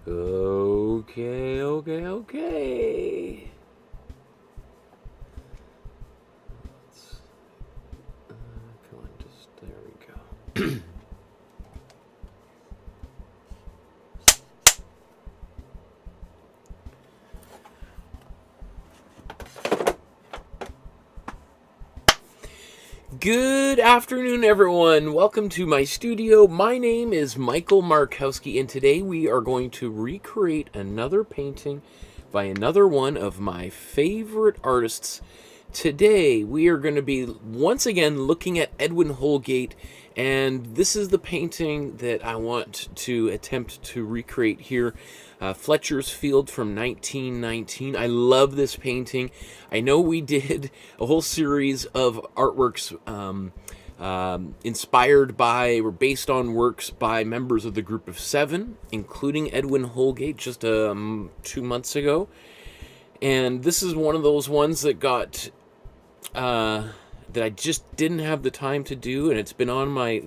Okay. Come on, just there we go. Good afternoon, everyone. Welcome to my studio. My name is Michael Markowsky, and today we are going to recreate another painting by another one of my favorite artists. Today we are going to be once again looking at Edwin Holgate, and this is the painting that I want to attempt to recreate here. Fletchers Field from 1919. I love this painting. I know we did a whole series of artworks inspired by or based on works by members of the Group of Seven, including Edwin Holgate, just 2 months ago. And this is one of those ones that got that I just didn't have the time to do, and it's been on my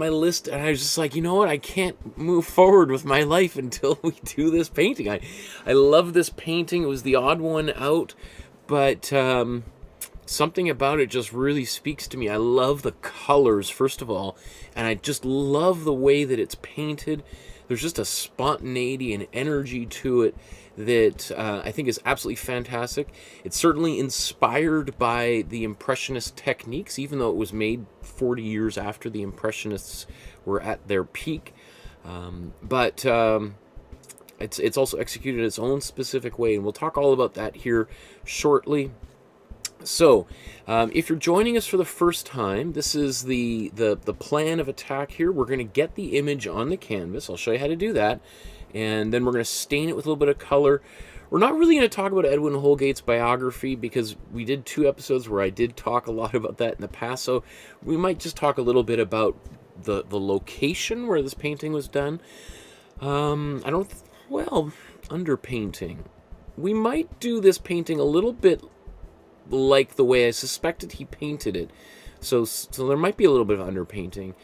list, and I was just like, you know what, I can't move forward with my life until we do this painting. I love this painting. It was the odd one out, but something about it just really speaks to me. I love the colors, first of all, and I just love the way that it's painted. There's just a spontaneity and energy to it that I think is absolutely fantastic. It's certainly inspired by the Impressionist techniques, even though it was made 40 years after the Impressionists were at their peak. But it's also executed its own specific way, and we'll talk all about that here shortly. So, if you're joining us for the first time, this is the plan of attack here. We're going to get the image on the canvas. I'll show you how to do that. And then we're going to stain it with a little bit of color. We're not really going to talk about Edwin Holgate's biography because we did 2 episodes where I did talk a lot about that in the past. So we might just talk a little bit about the location where this painting was done. Underpainting. We might do this painting a little bit like the way I suspected he painted it. So there might be a little bit of underpainting.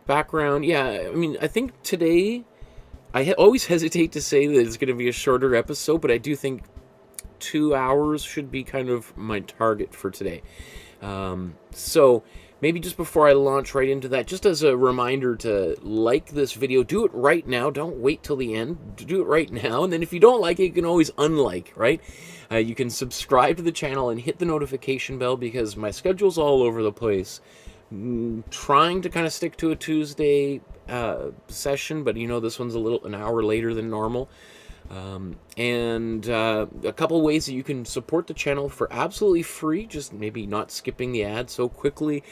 Background, yeah, I mean, I think today, I always hesitate to say that it's going to be a shorter episode, but I do think 2 hours should be kind of my target for today. So maybe just before I launch right into that, just as a reminder to like this video, do it right now. Don't wait till the end. Do it right now. And then if you don't like it, you can always unlike, right? You can subscribe to the channel and hit the notification bell because my schedule's all over the place. Trying to kind of stick to a Tuesday session, but you know this one's an hour later than normal. And a couple ways that you can support the channel for absolutely free, just maybe not skipping the ad so quickly,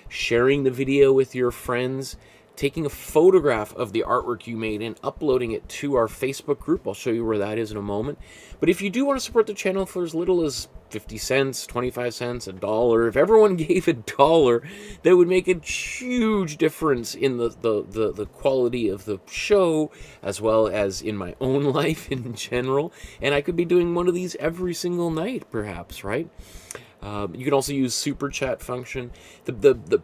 sharing the video with your friends, taking a photograph of the artwork you made and uploading it to our Facebook group. I'll show you where that is in a moment. But if you do want to support the channel for as little as 50 cents, 25 cents, $1, if everyone gave $1, that would make a huge difference in the quality of the show, as well as in my own life in general. And I could be doing one of these every single night, perhaps, right? You can also use super chat function.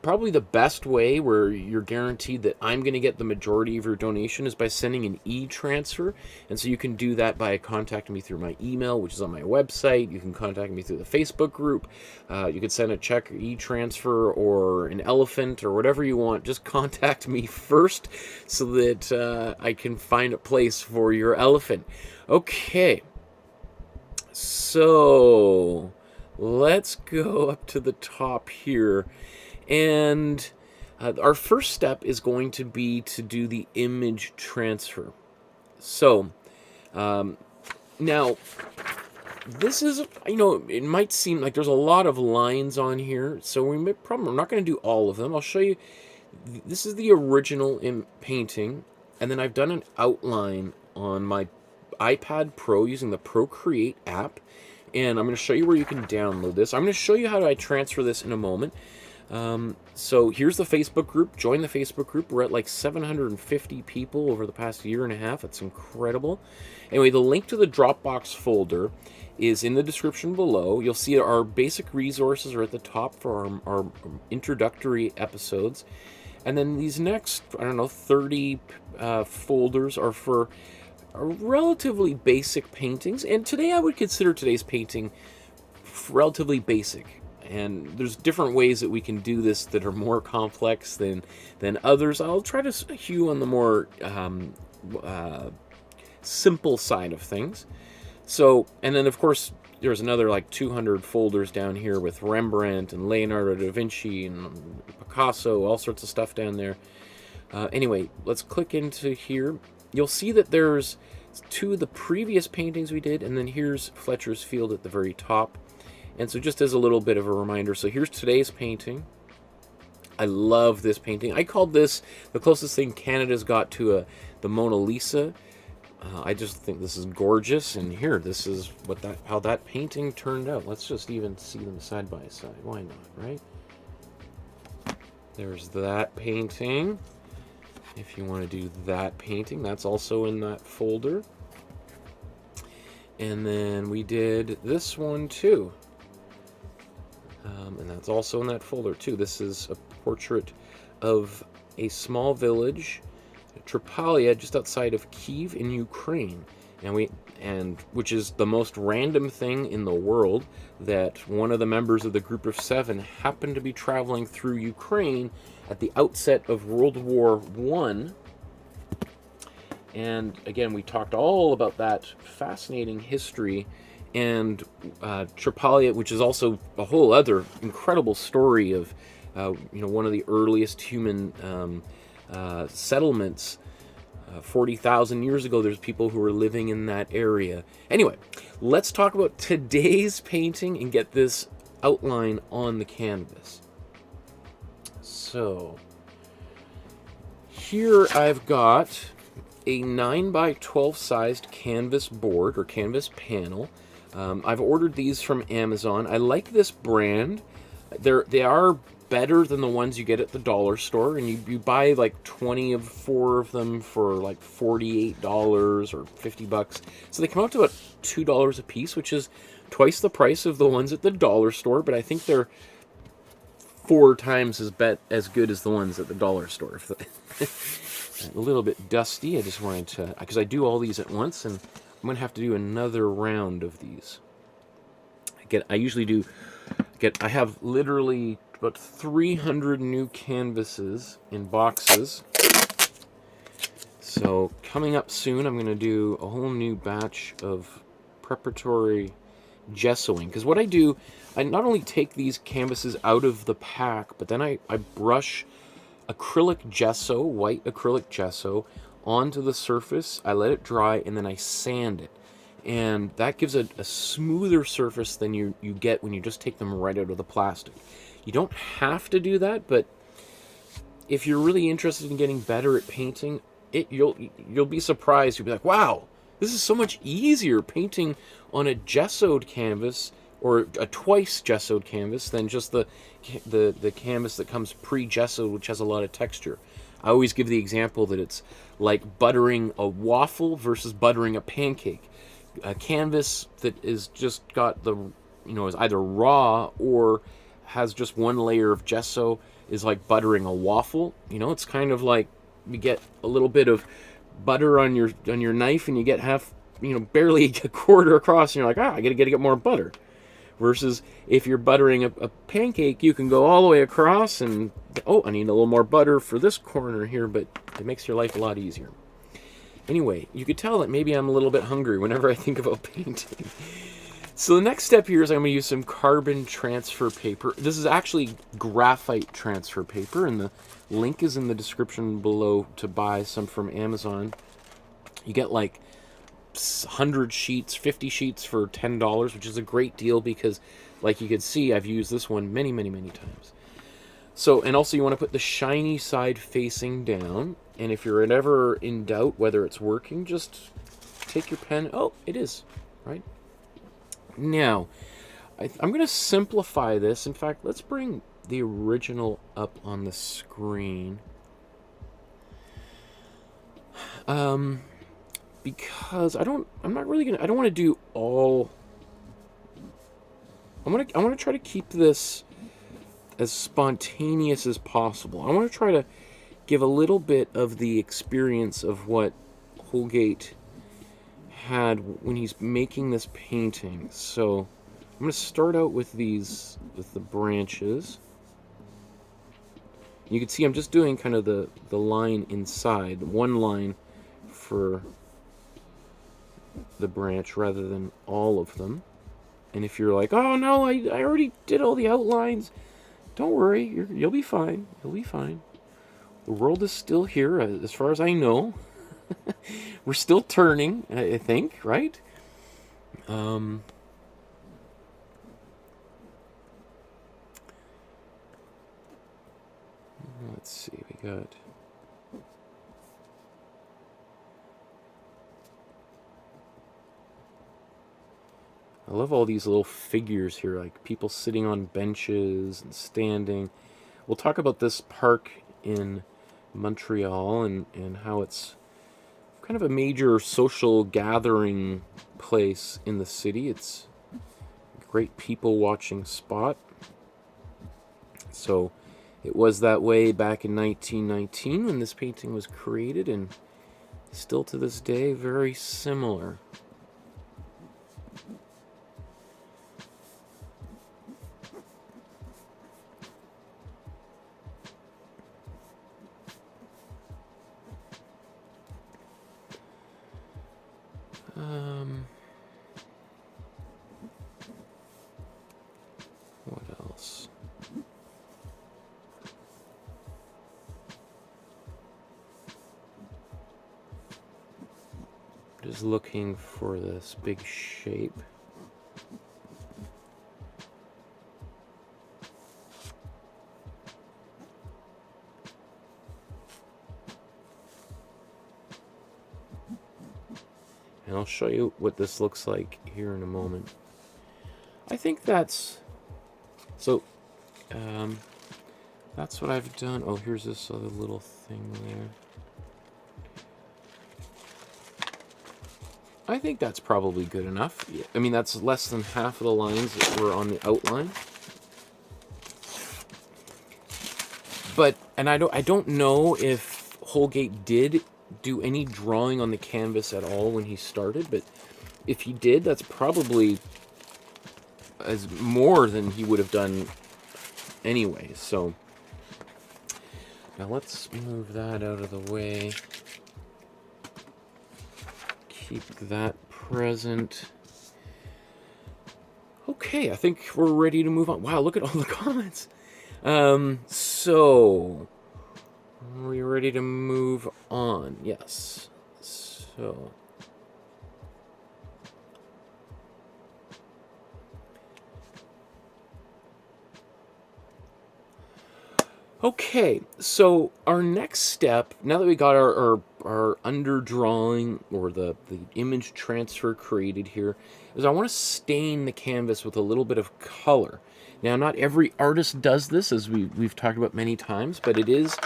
Probably the best way where you're guaranteed that I'm going to get the majority of your donation is by sending an e-transfer. And so you can do that by contacting me through my email, which is on my website. You can contact me through the Facebook group. You could send a check, e-transfer, or an elephant, or whatever you want. Just contact me first so that I can find a place for your elephant. Okay. So let's go up to the top here, and our first step is going to be to do the image transfer. So now this is, it might seem like there's a lot of lines on here, so we're not going to do all of them. I'll show you. This is the original painting, and then I've done an outline on my iPad Pro using the Procreate app. And I'm going to show you where you can download this. I'm going to show you how I transfer this in a moment. So here's the Facebook group. Join the Facebook group. We're at like 750 people over the past year and a half. That's incredible. Anyway, the link to the Dropbox folder is in the description below. You'll see our basic resources are at the top for our introductory episodes. And then these next, I don't know, 30 folders are for relatively basic paintings. And today I would consider today's painting relatively basic. And there's different ways that we can do this that are more complex than others. I'll try to hew on the more simple side of things. So, and then of course there's another like 200 folders down here with Rembrandt and Leonardo da Vinci and Picasso, all sorts of stuff down there. Anyway, let's click into here. You'll see that there's 2 of the previous paintings we did, and then here's Fletcher's Field at the very top. And so just as a little bit of a reminder, so here's today's painting. I love this painting. I called this the closest thing Canada's got to the Mona Lisa. I just think this is gorgeous, and here, this is what how that painting turned out. Let's just even see them side by side. Why not, right? There's that painting. If you want to do that painting, that's also in that folder. And then we did this one too. And that's also in that folder too. This is a portrait of a small village, Tripalia, just outside of Kyiv in Ukraine. And which is the most random thing in the world, that one of the members of the group of 7 happened to be traveling through Ukraine at the outset of World War I. And again, we talked all about that fascinating history, and Tripalia, which is also a whole other incredible story of one of the earliest human settlements. 40,000 years ago, there's people who were living in that area. Anyway, let's talk about today's painting and get this outline on the canvas. So, here I've got a 9x12 sized canvas board or canvas panel. I've ordered these from Amazon. I like this brand. They are better than the ones you get at the dollar store, and you buy like 24 of them for like $48 or $50. So they come out to about $2 a piece, which is twice the price of the ones at the dollar store, but I think they're 4 times as good as the ones at the dollar store. A little bit dusty. I just wanted to, because I do all these at once, and I'm going to have to do another round of these. I have literally about 300 new canvases in boxes. So coming up soon, I'm going to do a whole new batch of preparatory gessoing. Because what I do, I not only take these canvases out of the pack, but then I brush acrylic gesso, white acrylic gesso, onto the surface. I let it dry, and then I sand it. And that gives a smoother surface than you get when you just take them right out of the plastic. You don't have to do that, but if you're really interested in getting better at painting, you'll be surprised. You'll be like, wow, this is so much easier painting on a gessoed canvas or a twice gessoed canvas than just the canvas that comes pre-gessoed, which has a lot of texture. I always give the example that it's like buttering a waffle versus buttering a pancake. A canvas that is just got is either raw or has just one layer of gesso is like buttering a waffle. It's kind of like you get a little bit of butter on your knife, and you get half, barely a quarter across, and you're like, I gotta get more butter. Versus if you're buttering a pancake, you can go all the way across, and I need a little more butter for this corner here, but it makes your life a lot easier. Anyway, you could tell that maybe I'm a little bit hungry whenever I think about painting. So the next step here is I'm going to use some carbon transfer paper. This is actually graphite transfer paper, and the link is in the description below to buy some from Amazon. You get like 100 sheets, 50 sheets for $10, which is a great deal because, like you can see, I've used this one many, many, many times. So, and also you want to put the shiny side facing down, and if you're ever in doubt whether it's working, just take your pen. Oh, it is, right? Now, I'm going to simplify this. In fact, let's bring the original up on the screen. Because I don't want to do all. I want to try to keep this as spontaneous as possible. I want to try to give a little bit of the experience of what Holgate had when he's making this painting. So I'm going to start out with these, with the branches. You can see I'm just doing kind of the line inside, one line for the branch rather than all of them. And if you're like, oh no, I already did all the outlines, don't worry, you'll be fine. You'll be fine. The world is still here, as far as I know. We're still turning, I think, right? Let's see, we got... I love all these little figures here, like people sitting on benches and standing. We'll talk about this park in Montreal and how it's kind of a major social gathering place in the city. It's a great people watching spot. So it was that way back in 1919 when this painting was created, and still to this day very similar. What else? Just looking for this big shape. And I'll show you what this looks like here in a moment. I think that's... So, that's what I've done. Oh, here's this other little thing there. I think that's probably good enough. I mean, that's less than half of the lines that were on the outline. But, and I don't know if Holgate did do any drawing on the canvas at all when he started, but if he did, that's probably as more than he would have done anyway. So now let's move that out of the way. Keep that present. Okay, I think we're ready to move on. Wow, look at all the comments. So are we ready to move on? Yes. So okay, so our next step, now that we got our underdrawing or the image transfer created here, is I want to stain the canvas with a little bit of color. Now, not every artist does this, as we've talked about many times, but it is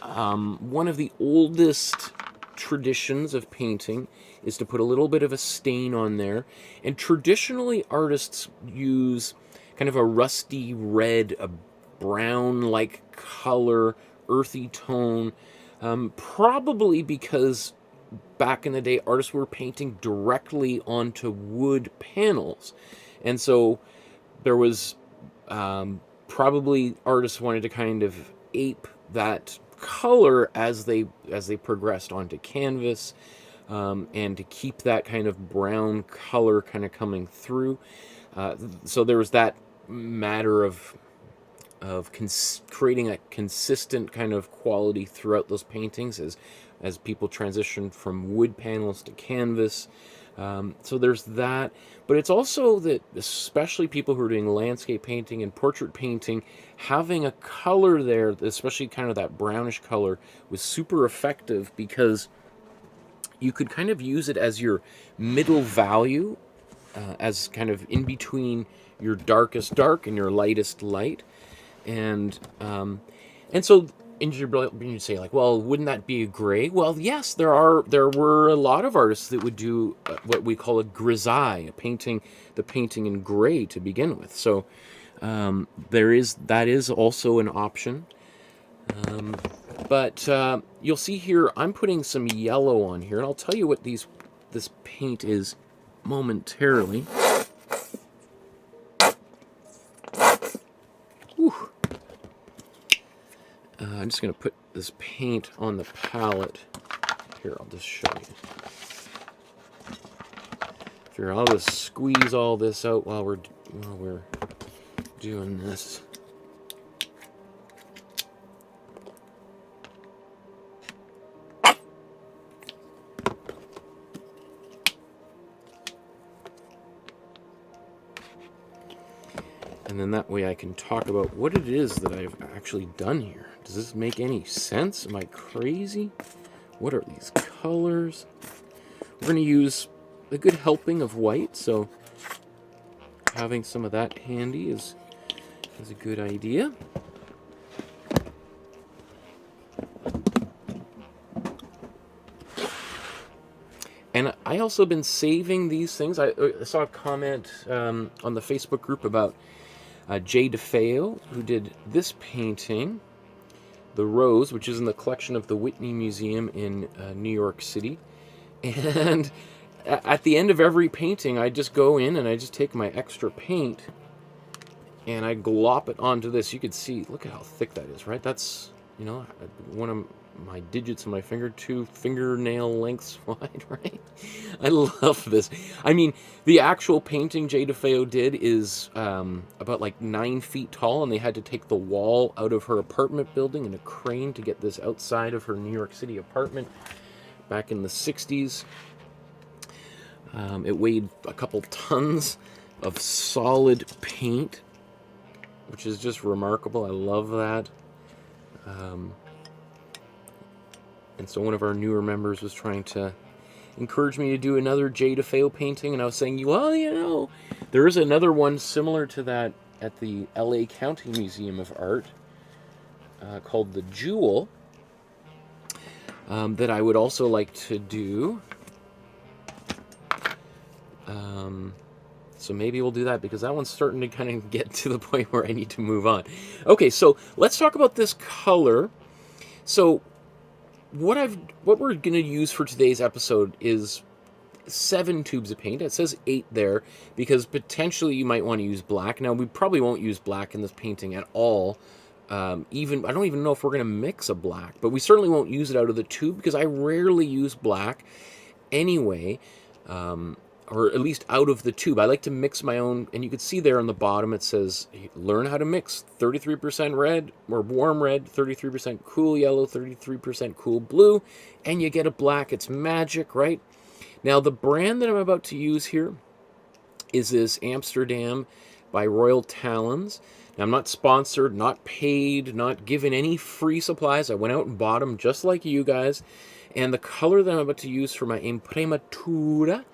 one of the oldest traditions of painting is to put a little bit of a stain on there. And traditionally, artists use kind of a rusty red, a brown-like color, earthy tone, probably because back in the day, artists were painting directly onto wood panels. And so there was probably artists wanted to kind of ape that color as they progressed onto canvas, and to keep that kind of brown color kind of coming through. So there was that matter of creating a consistent kind of quality throughout those paintings as people transitioned from wood panels to canvas. So there's that, but it's also that especially people who are doing landscape painting and portrait painting, having a color there, especially kind of that brownish color, was super effective because you could kind of use it as your middle value, as kind of in between your darkest dark and your lightest light. And so you'd say, like, well, wouldn't that be a gray? Well, yes, there were a lot of artists that would do what we call a grisaille, the painting in gray to begin with. So that is also an option. But you'll see here, I'm putting some yellow on here, and I'll tell you what this paint is momentarily. Whew. I'm just going to put this paint on the palette. Here, I'll just show you. Here, I'll just squeeze all this out while we're doing this. And then that way I can talk about what it is that I've actually done here. Does this make any sense? Am I crazy? What are these colors? We're going to use a good helping of white, so having some of that handy is a good idea. And I also been saving these things. I saw a comment on the Facebook group about Jay DeFeo, who did this painting, The Rose, which is in the collection of the Whitney Museum in New York City. And at the end of every painting, I just go in and I just take my extra paint and I glop it onto this. You could see, look at how thick that is, right? That's, you know, one of my digits on my finger, 2 fingernail lengths wide, right? I love this. I mean, the actual painting Jay DeFeo did is about like 9 feet tall, and they had to take the wall out of her apartment building in a crane to get this outside of her New York City apartment back in the 60s. It weighed a couple tons of solid paint, which is just remarkable. I love that. And so one of our newer members was trying to encourage me to do another Jay DeFeo painting, and I was saying, well, you know, there is another one similar to that at the LA County Museum of Art called The Jewel that I would also like to do. So maybe we'll do that, because that one's starting to kind of get to the point where I need to move on. Okay, so let's talk about this color. So what we're going to use for today's episode is 7 tubes of paint. It says 8 there because potentially you might want to use black. Now, we probably won't use black in this painting at all. I don't even know if we're going to mix a black, but we certainly won't use it out of the tube because I rarely use black anyway, or at least out of the tube. I like to mix my own, and you can see there on the bottom it says, learn how to mix 33% red, or warm red, 33% cool yellow, 33% cool blue, and you get a black. It's magic, right? Now, the brand that I'm about to use here is this Amsterdam by Royal Talons. Now, I'm not sponsored, not paid, not given any free supplies. I went out and bought them just like you guys. And the color that I'm about to use for my Imprimatura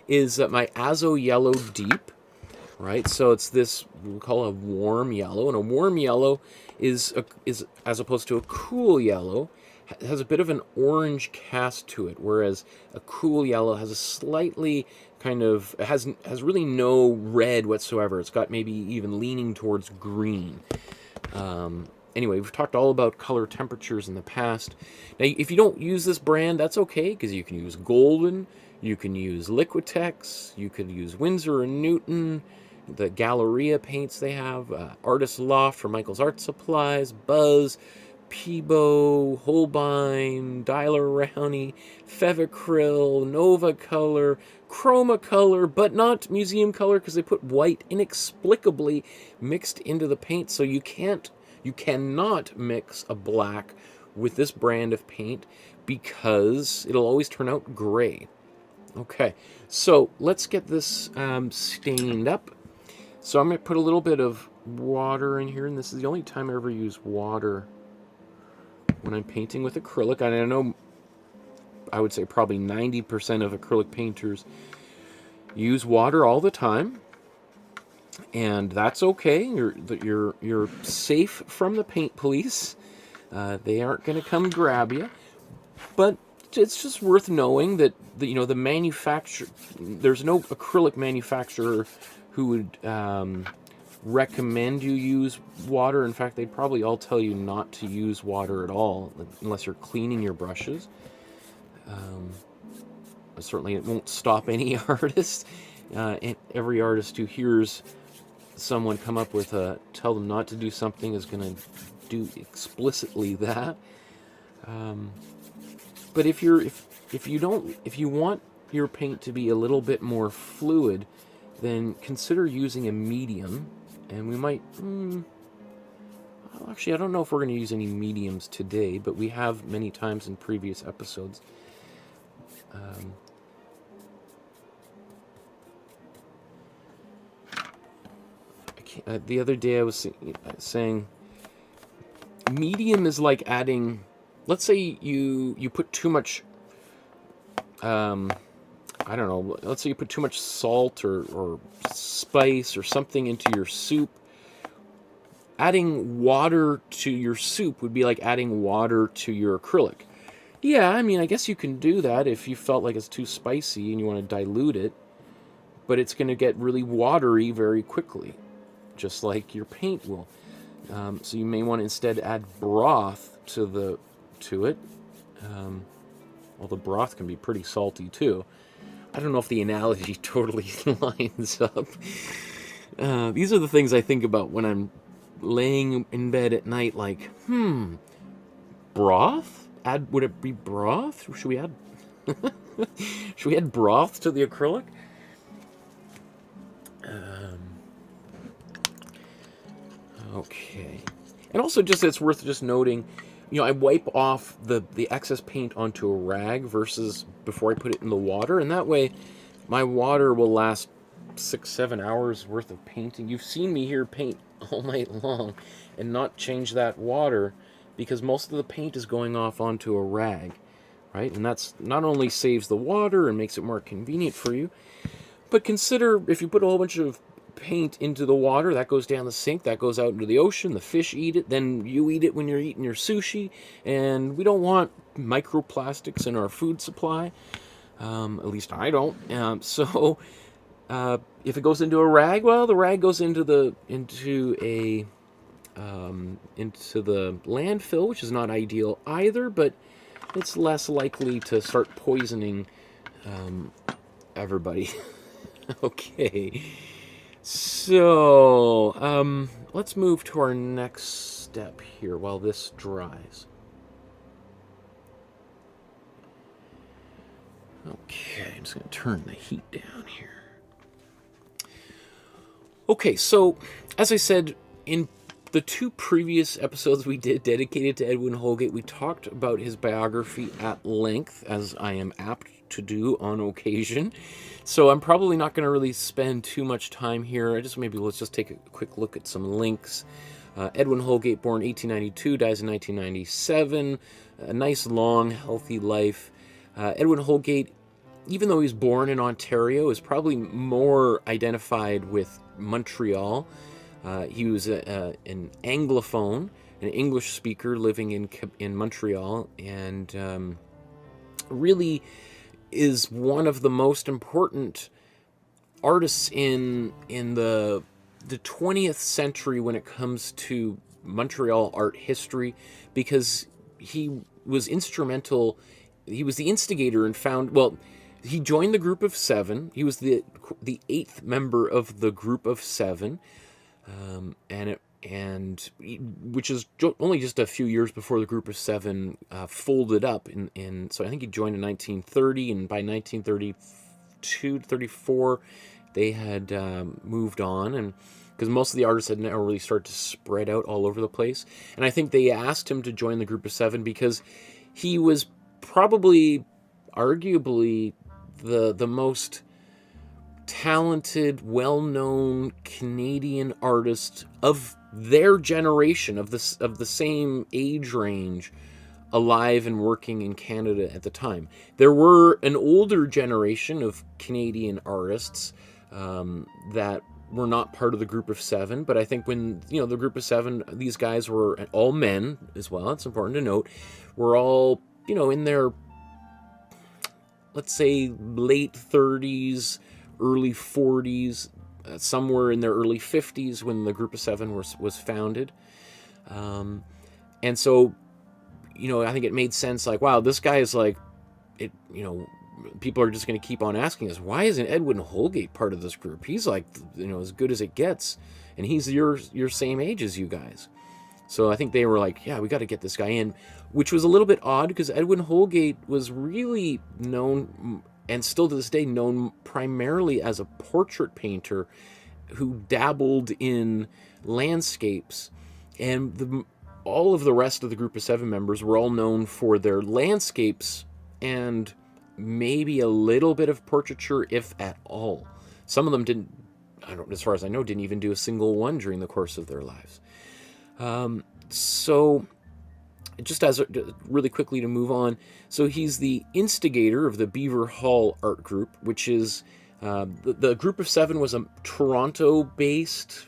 is my Azo Yellow Deep, right? So it's this, we call a warm yellow, and a warm yellow is as opposed to a cool yellow, has a bit of an orange cast to it, whereas a cool yellow has a slightly kind of, has really no red whatsoever. It's got maybe even leaning towards green. Anyway, we've talked all about color temperatures in the past. Now, if you don't use this brand, that's okay, because you can use Golden, you can use Liquitex, you could use Winsor & Newton, the Galleria paints they have, Artist Loft for Michael's Art Supplies, Buzz, Peebo, Holbein, Daler-Rowney, Fevicryl, Nova Color, Chroma Color, but not Museum Color, because they put white inexplicably mixed into the paint, so you cannot mix a black with this brand of paint because it'll always turn out gray. Okay, so let's get this stained up. So I'm going to put a little bit of water in here, and this is the only time I ever use water when I'm painting with acrylic. And I know, I would say probably 90% of acrylic painters use water all the time. And that's okay. You're safe from the paint police. They aren't going to come grab you. But it's just worth knowing that the manufacturer. There's no acrylic manufacturer who would recommend you use water. In fact, they'd probably all tell you not to use water at all unless you're cleaning your brushes. Certainly it won't stop any artist. Every artist who hears someone come up with tell them not to do something is going to do explicitly that. But if you want your paint to be a little bit more fluid, then consider using a medium. And we might, actually, I don't know if we're going to use any mediums today, but we have many times in previous episodes. The other day I was saying medium is like adding, let's say you put too much, I don't know, let's say you put too much salt or spice or something into your soup. Adding water to your soup would be like adding water to your acrylic. Yeah, I mean, I guess you can do that if you felt like it's too spicy and you want to dilute it, but it's going to get really watery very quickly, just like your paint will. So you may want to instead add broth to it. Well, the broth can be pretty salty too. I don't know if the analogy totally lines up. These are the things I think about when I'm laying in bed at night, like, broth? Would it be broth? Should we add should we add broth to the acrylic? Okay. And also, just it's worth just noting, I wipe off the excess paint onto a rag versus before I put it in the water, and that way my water will last 6-7 hours worth of painting. You've seen me here paint all night long and not change that water because most of the paint is going off onto a rag, right? And that's not only saves the water and makes it more convenient for you, but consider if you put a whole bunch of paint into the water, that goes down the sink, that goes out into the ocean, the fish eat it, then you eat it when you're eating your sushi, and we don't want microplastics in our food supply. At least I don't. So if it goes into a rag, well, the rag goes into the landfill, which is not ideal either, but it's less likely to start poisoning everybody. Okay. So, let's move to our next step here while this dries. Okay, I'm just going to turn the heat down here. Okay, so, as I said, in the 2 previous episodes we did dedicated to Edwin Holgate, we talked about his biography at length, as I am apt to do on occasion. So I'm probably not going to really spend too much time here. Let's just take a quick look at some links. Edwin Holgate, born 1892, dies in 1997. A nice, long, healthy life. Edwin Holgate, even though he was born in Ontario, is probably more identified with Montreal. He was an Anglophone, an English speaker living in Montreal, and really is one of the most important artists in the 20th century when it comes to Montreal art history, because he was instrumental. He was the instigator and he joined the Group of Seven. He was the 8th member of the Group of Seven, which is only just a few years before the Group of Seven folded up. So I think he joined in 1930, and by 1932 to 34, they had moved on, and because most of the artists had now really started to spread out all over the place. And I think they asked him to join the Group of Seven because he was probably, arguably, the most talented, well-known Canadian artist of their generation, of the same age range, alive and working in Canada at the time. There were an older generation of Canadian artists that were not part of the Group of Seven, but I think when, the Group of Seven, these guys were all men as well, it's important to note, were all, in their, let's say, late 30s, early 40s. some were in their early 50s when the Group of Seven was founded. And so, I think it made sense, like, wow, this guy is like, people are just going to keep on asking us, why isn't Edwin Holgate part of this group? He's like, as good as it gets, and he's your same age as you guys. So I think they were like, yeah, we got to get this guy in, which was a little bit odd because Edwin Holgate was really known, and still to this day known, primarily as a portrait painter who dabbled in landscapes, and all of the rest of the Group of Seven members were all known for their landscapes and maybe a little bit of portraiture, if at all. Some of them didn't, as far as I know, didn't even do a single one during the course of their lives. So just as really quickly to move on, so he's the instigator of the Beaver Hall art group, which is the Group of Seven was a Toronto-based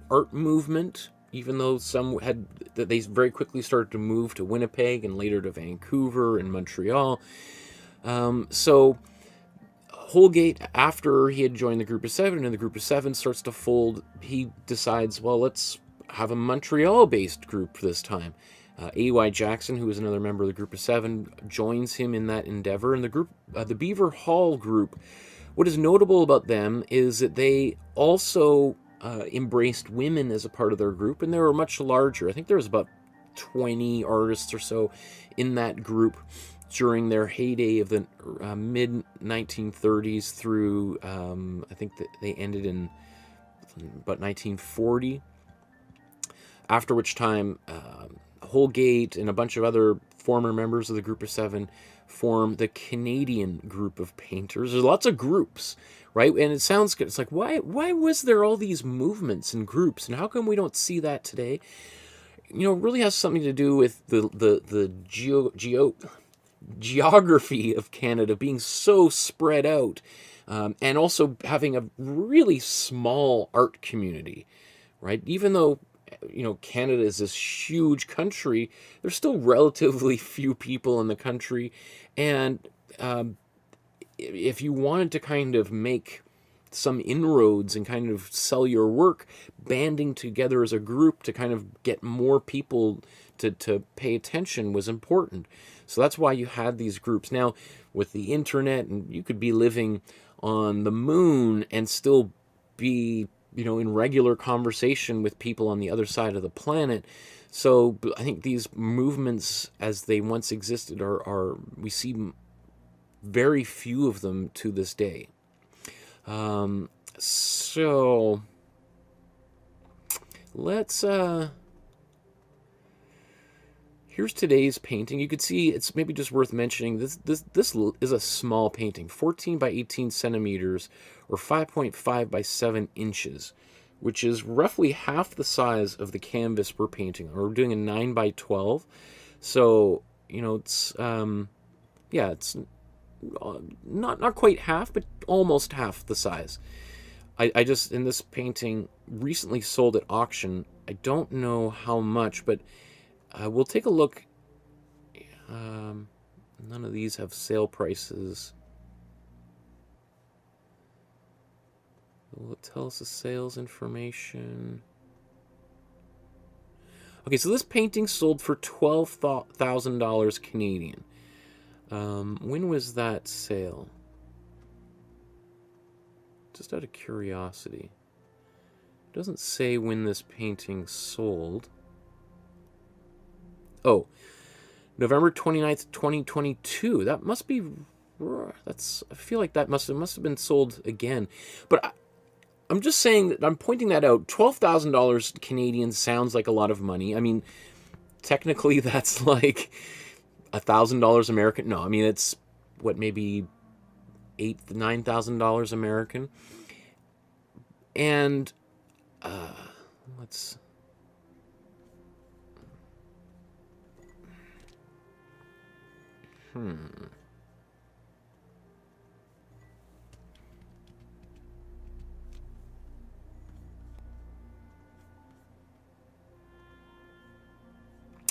art movement, even though they very quickly started to move to Winnipeg and later to Vancouver and Montreal. So Holgate, after he had joined the Group of Seven and the Group of Seven starts to fold, he decides, well, let's have a Montreal-based group this time. A.Y. Jackson, who is another member of the Group of Seven, joins him in that endeavor. And the group, the Beaver Hall group, what is notable about them is that they also embraced women as a part of their group, and they were much larger. I think there was about 20 artists or so in that group during their heyday of the mid-1930s through, I think that they ended in about 1940. After which time, Holgate and a bunch of other former members of the Group of Seven form the Canadian group of painters. There's lots of groups, right? And it sounds good. It's like, why was there all these movements and groups, and how come we don't see that today? It really has something to do with the geography of Canada being so spread out, and also having a really small art community, right? Even though Canada is this huge country, there's still relatively few people in the country, and if you wanted to kind of make some inroads and kind of sell your work, banding together as a group to kind of get more people to pay attention was important. So that's why you had these groups. Now, with the internet, and you could be living on the moon and still be in regular conversation with people on the other side of the planet. So I think these movements, as they once existed, we see very few of them to this day. So let's here's today's painting. You could see it's maybe just worth mentioning this is a small painting, 14 by 18 centimeters or 5.5 by 7 inches, which is roughly half the size of the canvas we're painting. We're doing a 9 by 12. So, it's it's not quite half, but almost half the size. I just, in this painting, recently sold at auction. I don't know how much, but we'll take a look. None of these have sale prices. Will it tell us the sales information? Okay, so this painting sold for $12,000 Canadian. When was that sale? Just out of curiosity. It doesn't say when this painting sold. Oh, November 29th, 2022. That must be... I feel like that must have been sold again. But I'm just saying that I'm pointing that out. $12,000 Canadian sounds like a lot of money. I mean, technically that's like $1,000 American. No, I mean, it's what, maybe $9,000 American. And let's...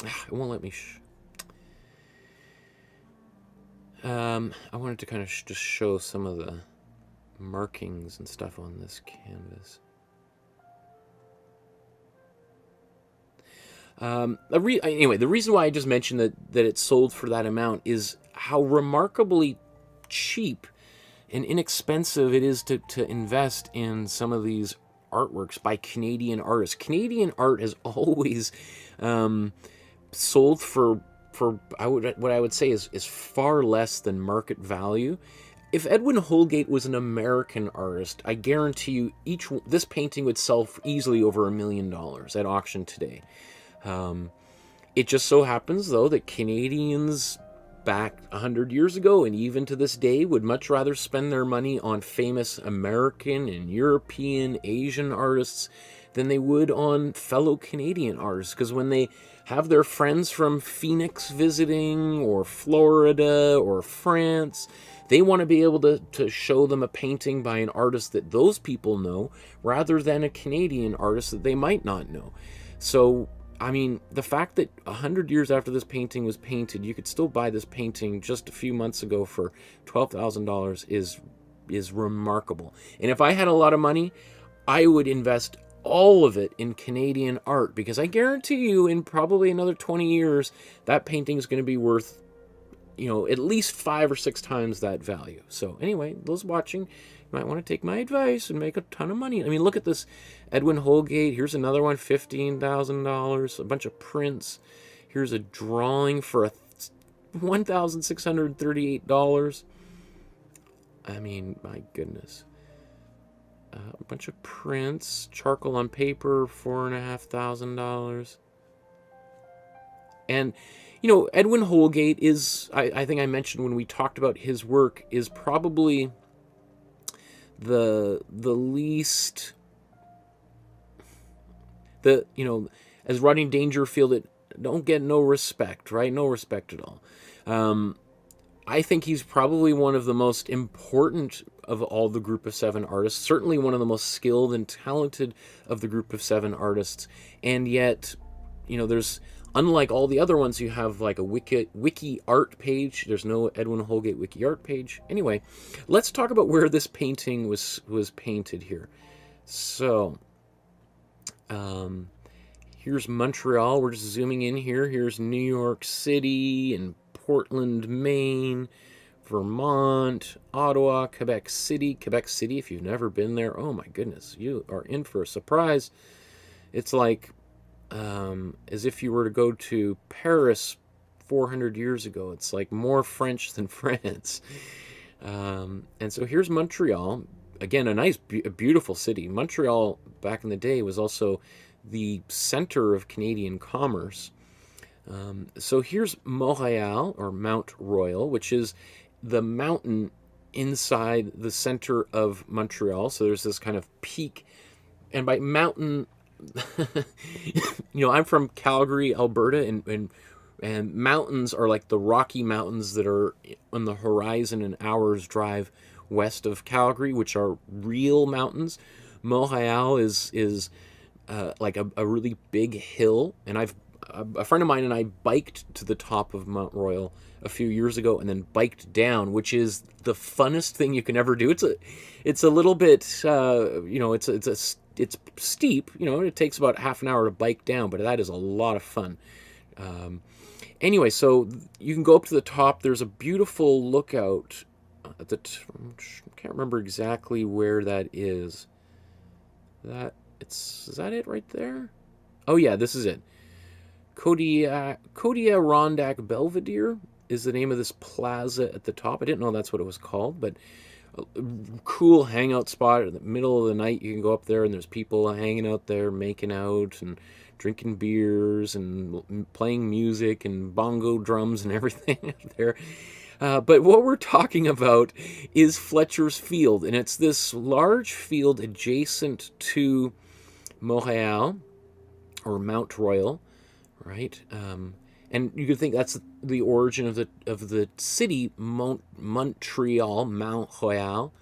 It won't let me. I wanted to kind of just show some of the markings and stuff on this canvas. Anyway, the reason why I just mentioned that it sold for that amount is how remarkably cheap and inexpensive it is to invest in some of these artworks by Canadian artists. Canadian art has always sold for what I would say is far less than market value. If Edwin Holgate was an American artist, I guarantee you this painting would sell for easily over $1 million at auction today. It just so happens, though, that Canadians back 100 years ago and even to this day would much rather spend their money on famous American and European, Asian artists than they would on fellow Canadian artists. Because when they have their friends from Phoenix visiting, or Florida, or France, they want to be able to show them a painting by an artist that those people know, rather than a Canadian artist that they might not know. So, I mean, the fact that 100 years after this painting was painted, you could still buy this painting just a few months ago for $12,000 is remarkable. And if I had a lot of money, I would invest all of it in Canadian art, because I guarantee you in probably another 20 years, that painting is going to be worth, at least 5 or 6 times that value. So anyway, those watching, you might want to take my advice and make a ton of money. I mean, look at this Edwin Holgate. Here's another one, $15,000. A bunch of prints. Here's a drawing for $1,638. I mean, my goodness. A bunch of prints. Charcoal on paper, $4,500. And, Edwin Holgate is, I think I mentioned when we talked about his work, is probably the least, as Rodney Dangerfield, it don't get no respect, right? No respect at all. I think he's probably one of the most important of all the group of 7 artists, certainly one of the most skilled and talented of the group of 7 artists, and yet, there's, unlike all the other ones, you have like a wiki art page. There's no Edwin Holgate wiki art page. Anyway, let's talk about where this painting was painted here. So, here's Montreal. We're just zooming in here. Here's New York City and Portland, Maine, Vermont, Ottawa, Quebec City. Quebec City, if you've never been there, oh my goodness, you are in for a surprise. It's like as if you were to go to Paris 400 years ago. It's like more French than France. And so here's Montreal. Again, a beautiful city. Montreal, back in the day, was also the center of Canadian commerce. So here's Montréal, or Mount Royal, which is the mountain inside the center of Montreal. So there's this kind of peak. And by mountain, I'm from Calgary, Alberta, and mountains are like the Rocky Mountains that are on the horizon an hour's drive west of Calgary, which are real mountains. Montréal is like a really big hill, and a friend of mine and I biked to the top of Mount Royal a few years ago, and then biked down, which is the funnest thing you can ever do. It's a little bit, it's steep. It takes about half an hour to bike down, but that is a lot of fun. Anyway, so you can go up to the top. There's a beautiful lookout at the. I can't remember exactly where that is. Is that it right there? Oh yeah, this is it. Kodiak Belvedere is the name of this plaza at the top. I didn't know that's what it was called, but a cool hangout spot in the middle of the night. You can go up there and there's people hanging out there, making out and drinking beers and playing music and bongo drums and everything out there. But what we're talking about is Fletchers Field, and it's this large field adjacent to Montréal, or Mount Royal, right? And you could think that's the origin of the city Montreal, Mount Royal,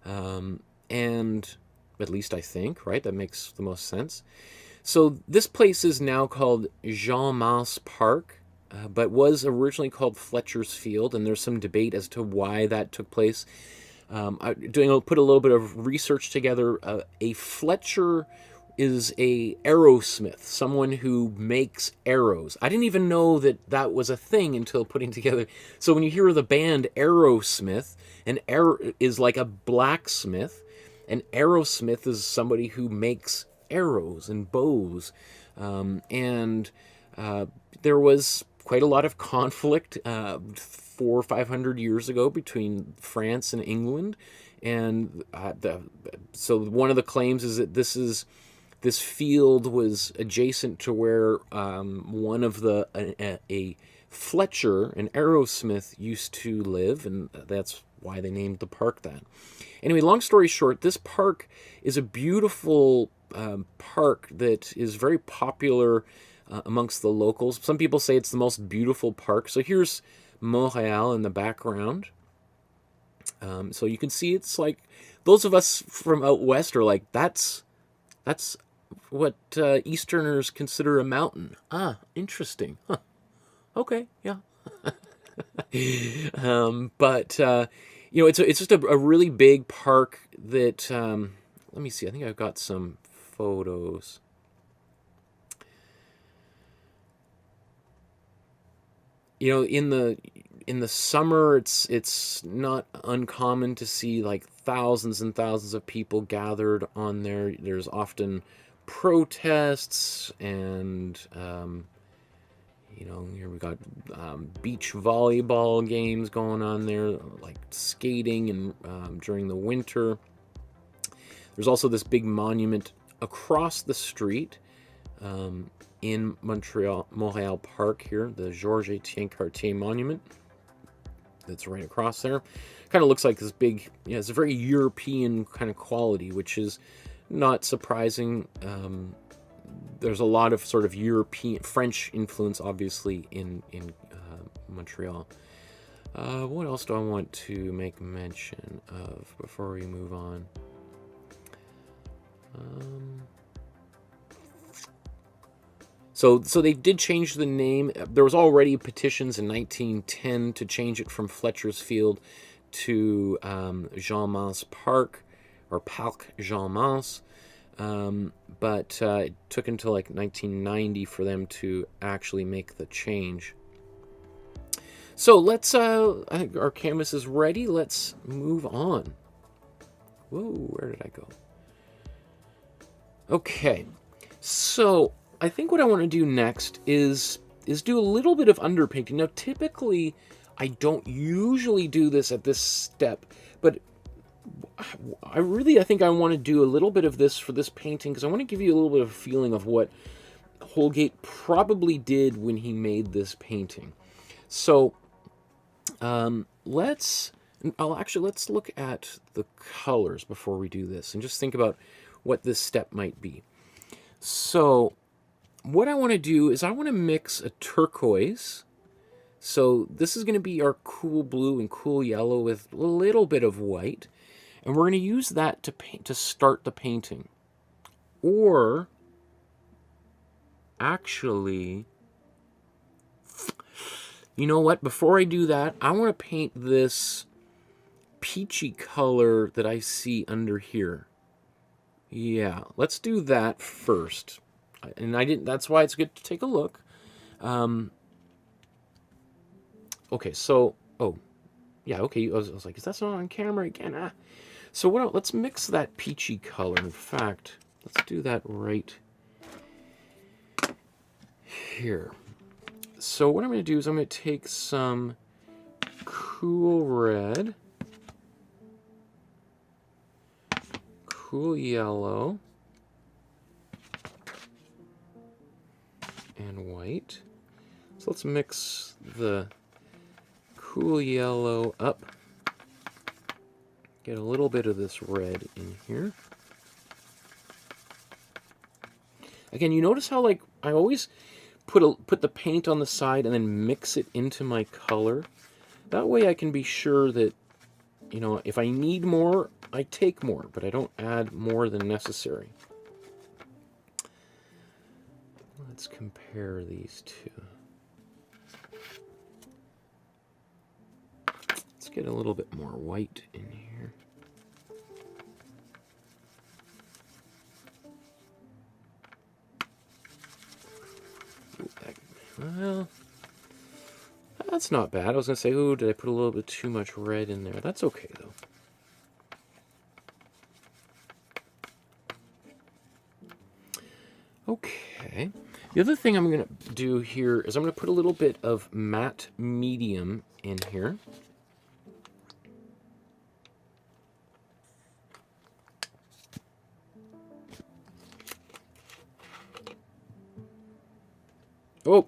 and at least I think, right? That makes the most sense. So this place is now called Jean Mance Park, but was originally called Fletcher's Field, and there's some debate as to why that took place. Put a little bit of research together. A Fletcher is a arrowsmith, someone who makes arrows. I didn't even know that that was a thing until putting together. So when you hear the band Aerosmith, an arrow is like a blacksmith. An arrowsmith is somebody who makes arrows and bows. And there was quite a lot of conflict 400 or 500 years ago between France and England. And so one of the claims is that this field was adjacent to where one of a Fletcher, an arrowsmith, used to live, and that's why they named the park that. Anyway, long story short, this park is a beautiful park that is very popular amongst the locals. Some people say it's the most beautiful park. So here's Montreal in the background. So you can see it's like, those of us from out west are like, that's what Easterners consider a mountain. Ah, interesting. Huh. Okay, yeah. But it's just a really big park that, let me see, I think I've got some photos. In the summer, it's not uncommon to see like thousands and thousands of people gathered on there. There's often protests and here we got beach volleyball games going on there, like skating and during the winter. There's also this big monument across the street in Montreal Park here, the Georges Etienne Cartier Monument. That's right across there. Kind of looks like this big, it's a very European kind of quality, which is not surprising. There's a lot of sort of European, French influence, obviously, in Montreal. What else do I want to make mention of before we move on? So they did change the name. There was already petitions in 1910 to change it from Fletcher's Field to Jean Mance Park, or Parc Jean Mance. But it took until like 1990 for them to actually make the change. So let's, I think our canvas is ready. Let's move on. Whoa, where did I go? Okay, so I think what I want to do next is do a little bit of underpainting. Now, typically, I don't usually do this at this step, but I think I want to do a little bit of this for this painting because I want to give you a little bit of a feeling of what Holgate probably did when he made this painting. So let's look at the colors before we do this and just think about what this step might be. So what I want to do is I want to mix a turquoise. So this is going to be our cool blue and cool yellow with a little bit of white. And we're going to use that to start the painting. Or, actually, you know what? Before I do that, I want to paint this peachy color that I see under here. Yeah, let's do that first. And that's why it's good to take a look. Okay, so, yeah, okay, I was like, is that not on camera again? So let's mix that peachy color. In fact, let's do that right here. So what I'm going to do is I'm going to take some cool red, cool yellow, and white. So let's mix the cool yellow up. Get a little bit of this red in here. Again, you notice how like I always put the paint on the side and then mix it into my color. That way I can be sure that, if I need more, I take more, but I don't add more than necessary. Let's compare these two. Let's get a little bit more white in here. Well, that's not bad. I was going to say, ooh, did I put a little bit too much red in there? That's okay, though. Okay. The other thing I'm going to do here is I'm going to put a little bit of matte medium in here. Oh!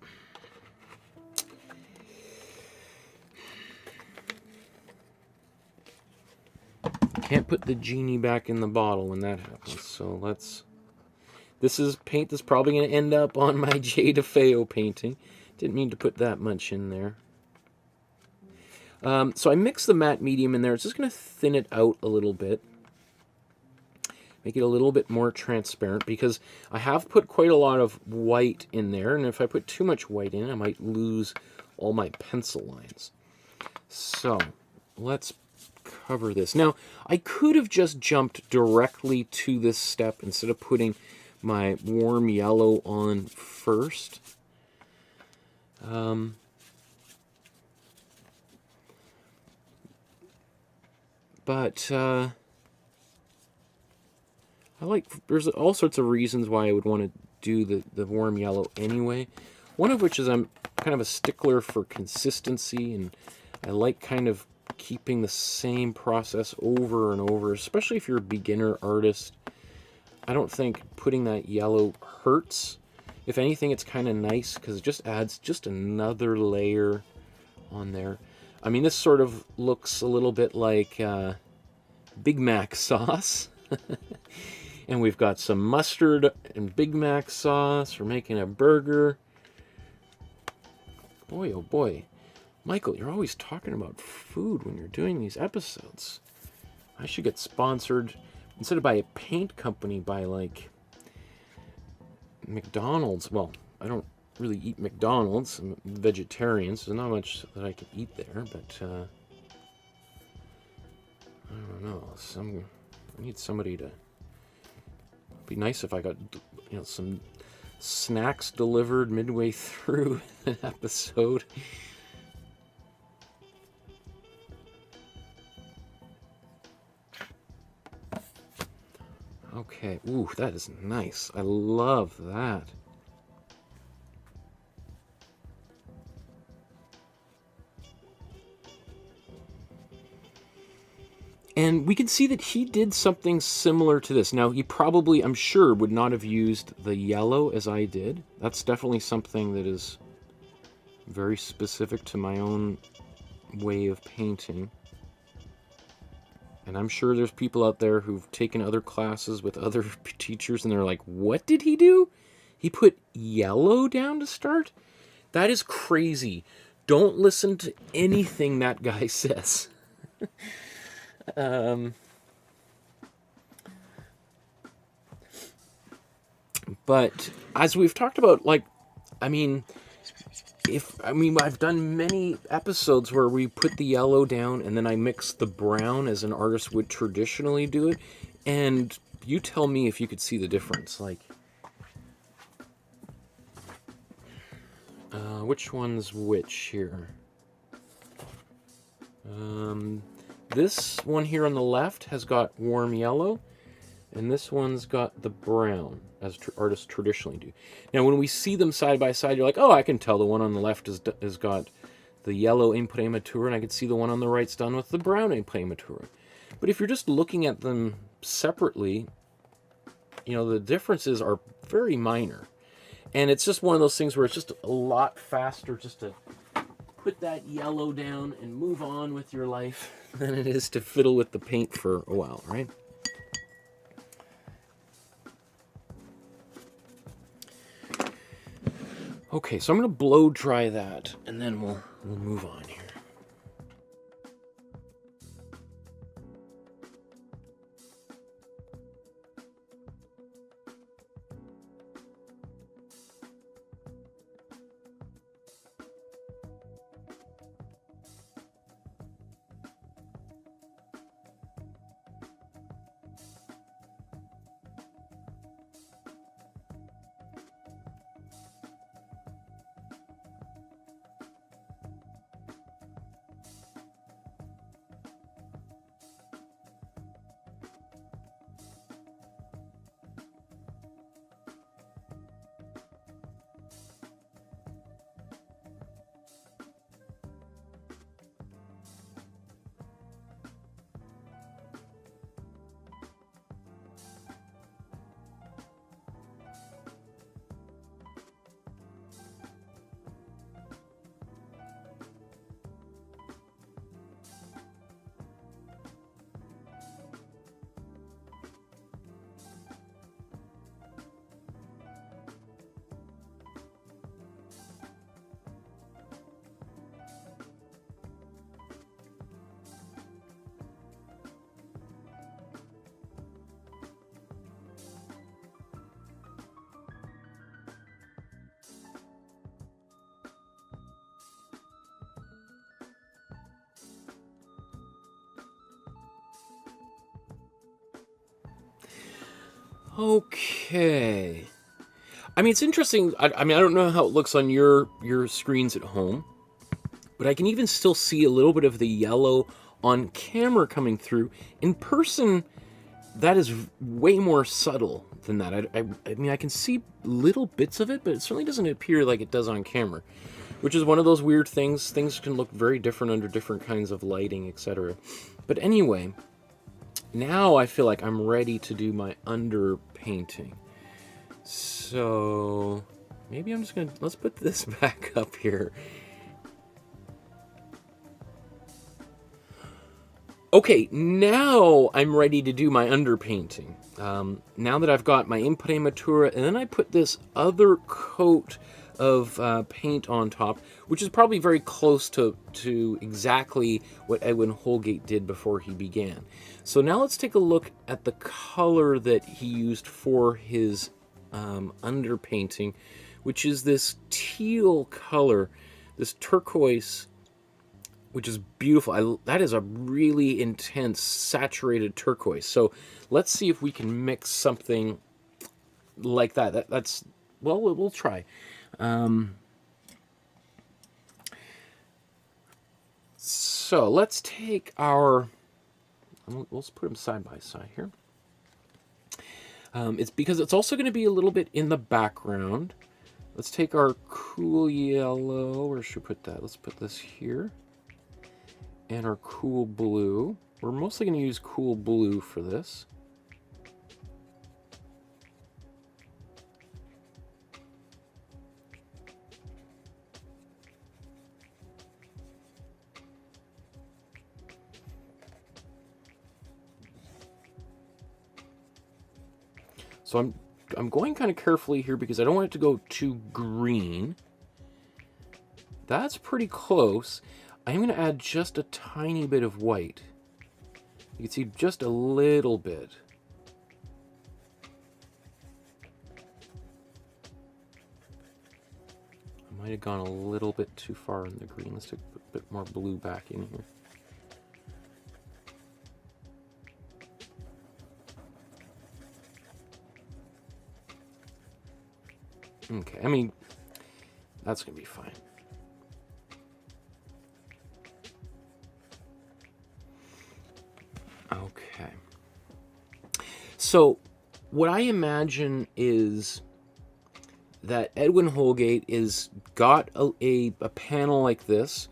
Can't put the genie back in the bottle when that happens, so let's... This is paint that's probably going to end up on my J. DeFeo painting. Didn't mean to put that much in there. So I mixed the matte medium in there. It's just going to thin it out a little bit. Make it a little bit more transparent, because I have put quite a lot of white in there, and if I put too much white in, I might lose all my pencil lines. So let's cover this. Now, I could have just jumped directly to this step instead of putting my warm yellow on first. There's all sorts of reasons why I would want to do the warm yellow anyway. One of which is I'm kind of a stickler for consistency, and I like kind of keeping the same process over and over, especially if you're a beginner artist. I don't think putting that yellow hurts. If anything, it's kind of nice because it just adds just another layer on there. I mean, this sort of looks a little bit like Big Mac sauce. And we've got some mustard and Big Mac sauce for making a burger. Boy, oh boy. Michael, you're always talking about food when you're doing these episodes. I should get sponsored, instead of by a paint company, by like McDonald's. Well, I don't really eat McDonald's. I'm a vegetarian, so there's not much that I can eat there, but I don't know. I need somebody to... It'd be nice if I got, you know, some snacks delivered midway through an episode. Okay, ooh, that is nice. I love that. And we can see that he did something similar to this. Now, he probably, I'm sure, would not have used the yellow as I did. That's definitely something that is very specific to my own way of painting. And I'm sure there's people out there who've taken other classes with other teachers, and they're like, what did he do? He put yellow down to start? That is crazy. Don't listen to anything that guy says. But as we've talked about, like, I've done many episodes where we put the yellow down and then I mix the brown as an artist would traditionally do it, and you tell me if you could see the difference. Like, which one's which here? This one here on the left has got warm yellow, and this one's got the brown, as artists traditionally do. Now, when we see them side by side, you're like, oh, I can tell the one on the left has got the yellow Imprimatura, and I can see the one on the right's done with the brown Imprimatura. But if you're just looking at them separately, you know, the differences are very minor. And it's just one of those things where it's just a lot faster just to put that yellow down and move on with your life than it is to fiddle with the paint for a while, right? Okay, so I'm going to blow dry that, and then we'll move on here. Okay. I mean, it's interesting. I mean, I don't know how it looks on your screens at home, but I can even still see a little bit of the yellow on camera coming through. In person, that is way more subtle than that. I mean, I can see little bits of it, but it certainly doesn't appear like it does on camera, which is one of those weird things. Things can look very different under different kinds of lighting, etc. But anyway, now I feel like I'm ready to do my underpainting. So maybe I'm just gonna, let's put this back up here. Okay, now I'm ready to do my underpainting. Now that I've got my Imprimatura, and then I put this other coat of paint on top, which is probably very close to exactly what Edwin Holgate did before he began. So now let's take a look at the color that he used for his underpainting, which is this teal color, this turquoise, which is beautiful. That is a really intense, saturated turquoise. So let's see if we can mix something like that. That's, well, we'll try. So let's take our, let's put them side by side here. It's because it's also going to be a little bit in the background. Let's take our cool yellow. Where should we put that? Let's put this here. And our cool blue. We're mostly going to use cool blue for this. So I'm going kind of carefully here because I don't want it to go too green. That's pretty close. I'm going to add just a tiny bit of white. You can see just a little bit. I might have gone a little bit too far in the green. Let's take a bit more blue back in here. Okay, I mean, that's going to be fine. Okay. So, what I imagine is that Edwin Holgate is got a panel like this.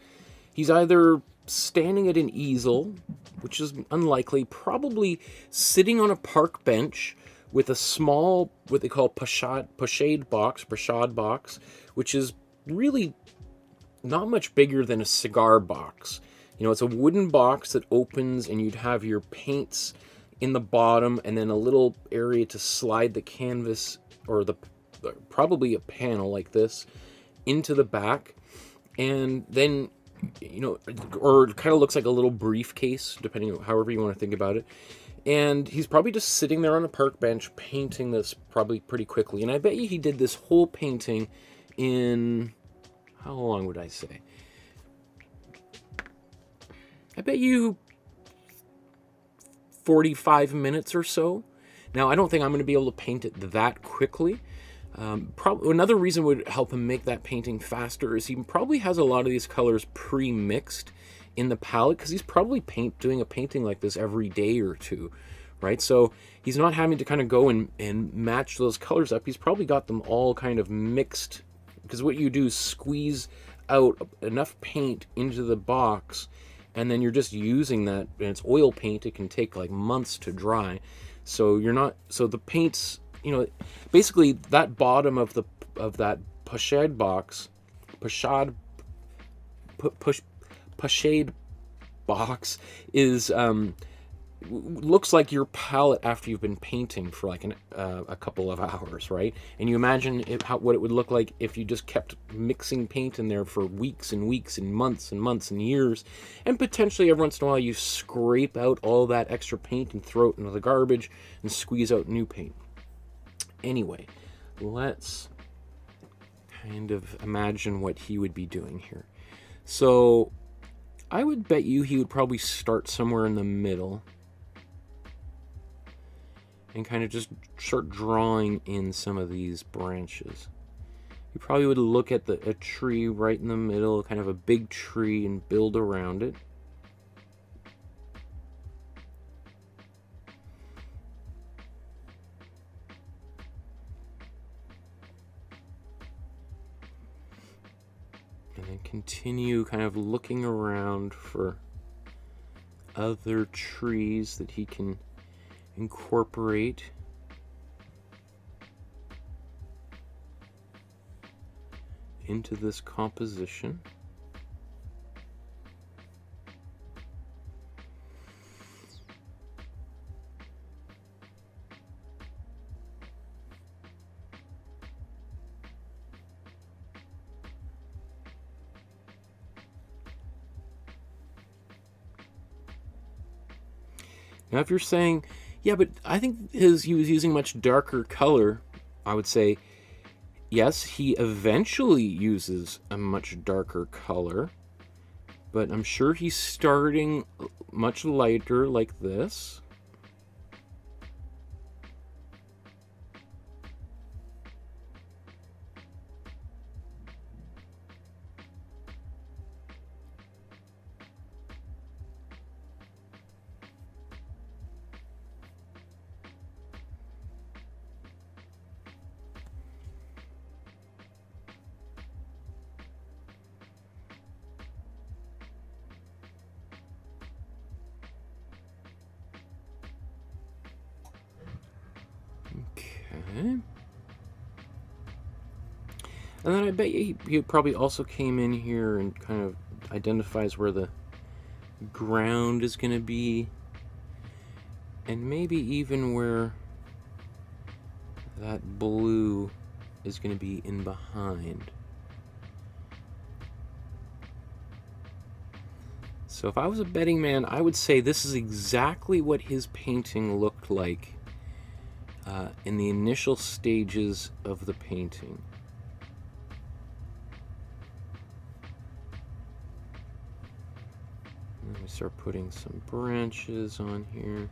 He's either standing at an easel, which is unlikely, probably sitting on a park bench with a small, what they call pochade box, which is really not much bigger than a cigar box. You know, it's a wooden box that opens and you'd have your paints in the bottom and then a little area to slide the canvas or probably a panel like this into the back. And then, you know, or it kind of looks like a little briefcase, depending on however you want to think about it. And he's probably just sitting there on a park bench painting this probably pretty quickly. And I bet you he did this whole painting in, how long would I say? I bet you 45 minutes or so. Now, I don't think I'm going to be able to paint it that quickly. Probably another reason would help him make that painting faster is he probably has a lot of these colors pre-mixed in the palette, because he's probably doing a painting like this every day or two, right? So he's not having to kind of go and match those colors up. He's probably got them all kind of mixed, because what you do is squeeze out enough paint into the box, and then you're just using that, and it's oil paint. It can take like months to dry. So you're not, so the paints, you know, basically that bottom of that pochade box, pochade box is looks like your palette after you've been painting for like a couple of hours, right? And you imagine what it would look like if you just kept mixing paint in there for weeks and weeks and months and years, and potentially every once in a while you scrape out all that extra paint and throw it into the garbage and squeeze out new paint. Anyway, let's kind of imagine what he would be doing here. So I would bet you he would probably start somewhere in the middle. and kind of just start drawing in some of these branches. You probably would look at a tree right in the middle, kind of a big tree, and build around it. And then continue kind of looking around for other trees that he can incorporate into this composition. Now, if you're saying, yeah, but I think he was using much darker color, I would say, yes, he eventually uses a much darker color, but I'm sure he's starting much lighter like this. And then I bet he probably also came in here and kind of identifies where the ground is going to be, and maybe even where that blue is going to be in behind. So if I was a betting man, I would say this is exactly what his painting looked like in the initial stages of the painting. Let me start putting some branches on here.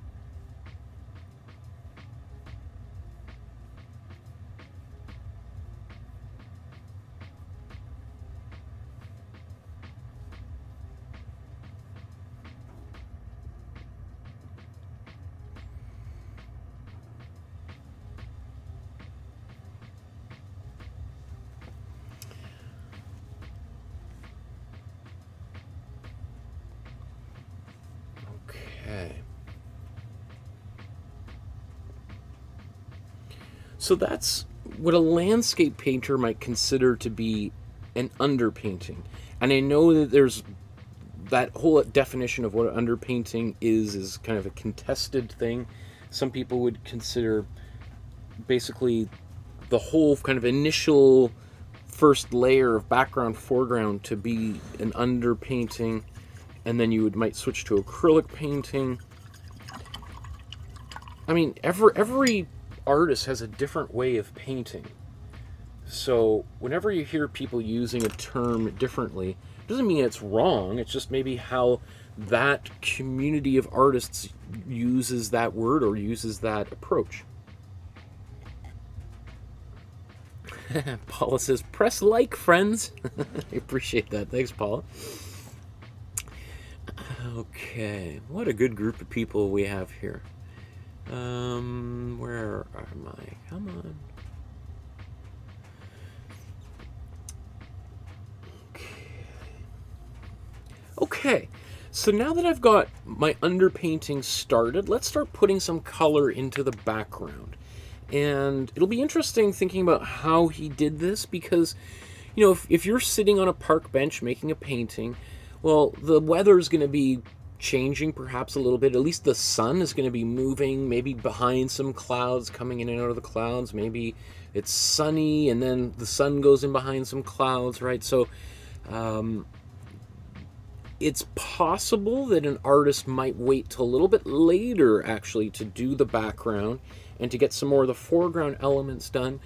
So that's what a landscape painter might consider to be an underpainting. And I know that there's that whole definition of what underpainting is kind of a contested thing. Some people would consider basically the whole kind of initial first layer of background foreground to be an underpainting, and then you might switch to acrylic painting. I mean, every artist has a different way of painting. So whenever you hear people using a term differently, it doesn't mean it's wrong. It's just maybe how that community of artists uses that word or uses that approach. Paula says, press like, friends. I appreciate that. Thanks, Paula. Okay, what a good group of people we have here. Where am I? Come on. Okay, so now that I've got my underpainting started, let's start putting some color into the background. And it'll be interesting thinking about how he did this, because, you know, if you're sitting on a park bench making a painting, well, the weather's going to be changing perhaps a little bit. At least the sun is going to be moving, maybe behind some clouds, coming in and out of the clouds. Maybe it's sunny and then the sun goes in behind some clouds, right? So it's possible that an artist might wait till a little bit later actually to do the background and to get some more of the foreground elements done.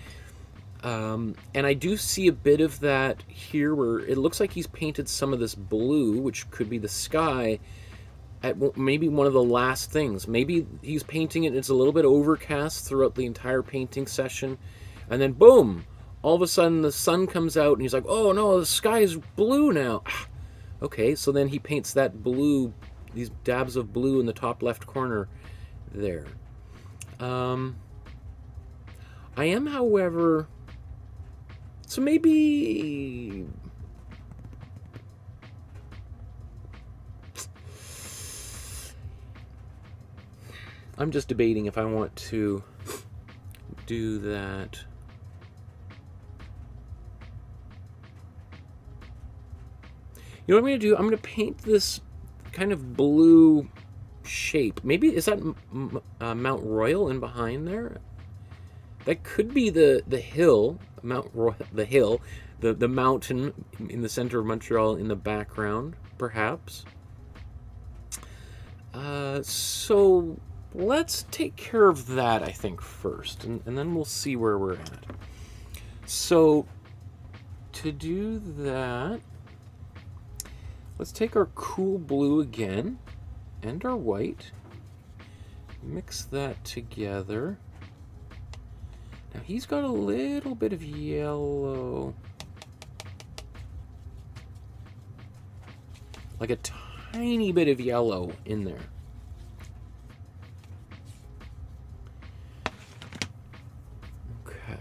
And I do see a bit of that here where it looks like he's painted some of this blue, which could be the sky, at maybe one of the last things. Maybe he's painting it and it's a little bit overcast throughout the entire painting session, and then boom, all of a sudden the sun comes out and he's like, oh no, the sky is blue now. Okay, so then he paints that blue, these dabs of blue in the top left corner there. I am, however, so maybe I'm just debating if I want to do that. You know what I'm going to do? I'm going to paint this kind of blue shape. Maybe, is that Mount Royal in behind there? That could be the hill, Mount Royal, the hill, the mountain in the center of Montreal in the background, perhaps. So let's take care of that, I think, first, and then we'll see where we're at. So to do that, let's take our cool blue again and our white, mix that together. Now he's got a little bit of yellow, like a tiny bit of yellow in there. Okay.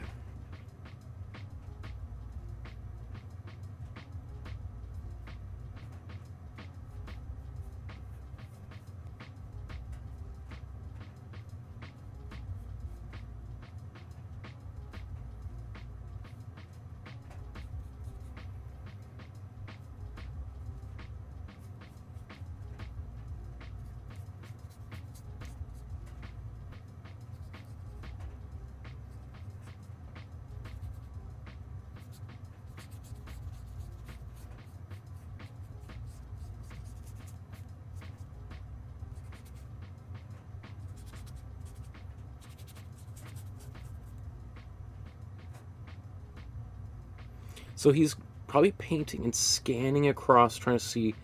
So he's probably painting and scanning across, trying to see,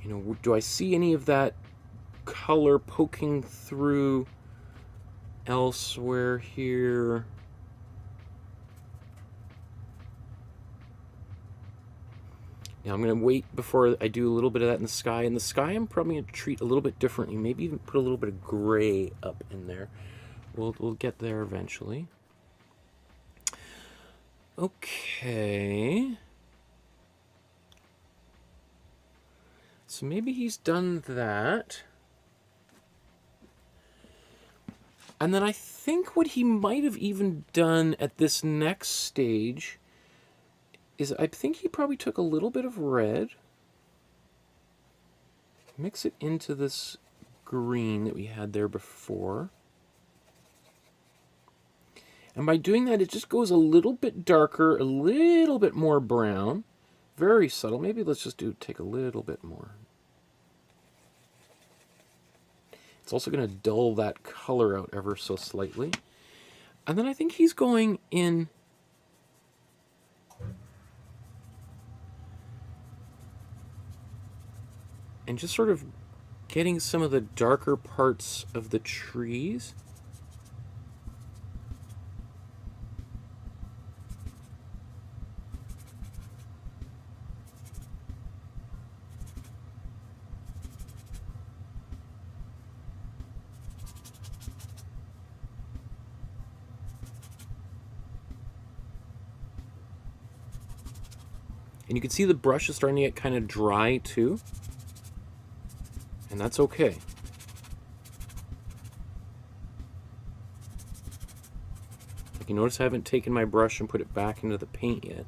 you know, do I see any of that color poking through elsewhere here? Now I'm going to wait before I do a little bit of that in the sky. In the sky, I'm probably going to treat a little bit differently. Maybe even put a little bit of gray up in there. We'll get there eventually. Okay. So maybe he's done that. And then I think what he might have even done at this next stage is I think he probably took a little bit of red, mix it into this green that we had there before. And by doing that, it just goes a little bit darker, a little bit more brown. Very subtle. Maybe let's just take a little bit more. It's also going to dull that color out ever so slightly. And then I think he's going in and just sort of getting some of the darker parts of the trees. And you can see the brush is starting to get kind of dry too. And that's okay. Like you notice I haven't taken my brush and put it back into the paint yet.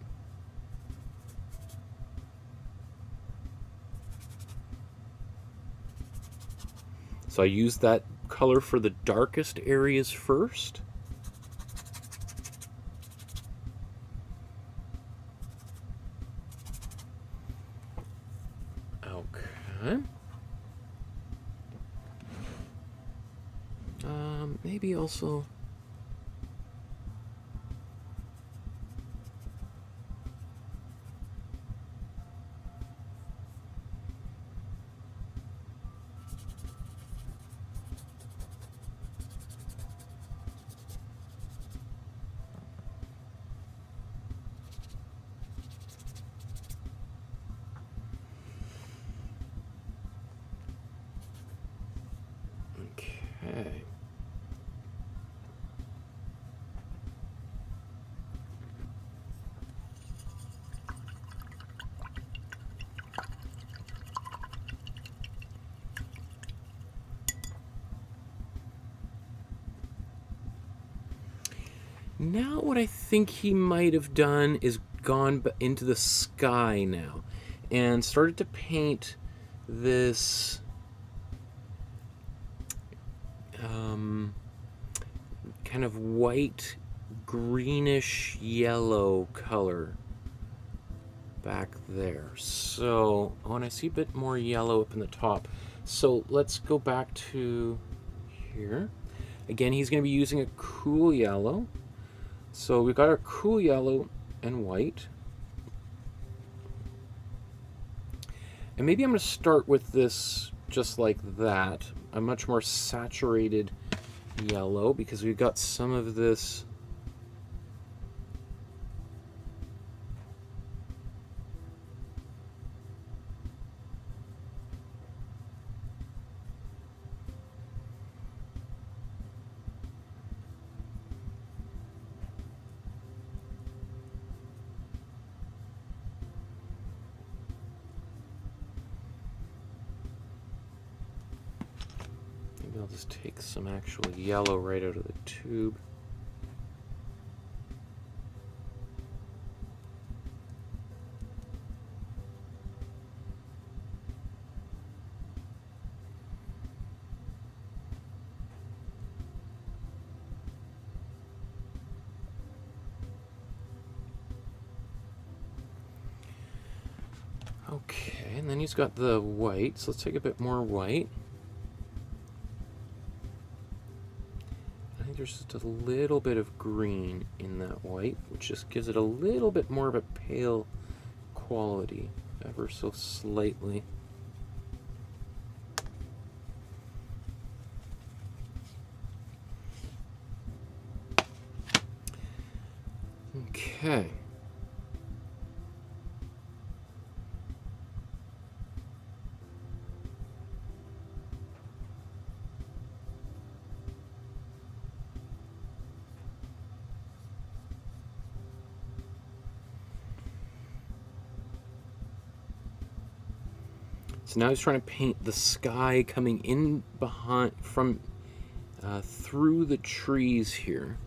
So I use that color for the darkest areas first. Okay. Maybe also Okay. Now what I think he might have done is gone into the sky now and started to paint this kind of white, greenish yellow color back there. So when I see a bit more yellow up in the top, so let's go back to here. Again, he's going to be using a cool yellow. So we've got our cool yellow and white. And maybe I'm going to start with this just like that, a much more saturated yellow, because we've got some of this I'll just take some actual yellow right out of the tube. Okay, and then he's got the white, so let's take a bit more white. There's just a little bit of green in that white, which just gives it a little bit more of a pale quality, ever so slightly. Okay. So now he's trying to paint the sky coming in behind, from through the trees here.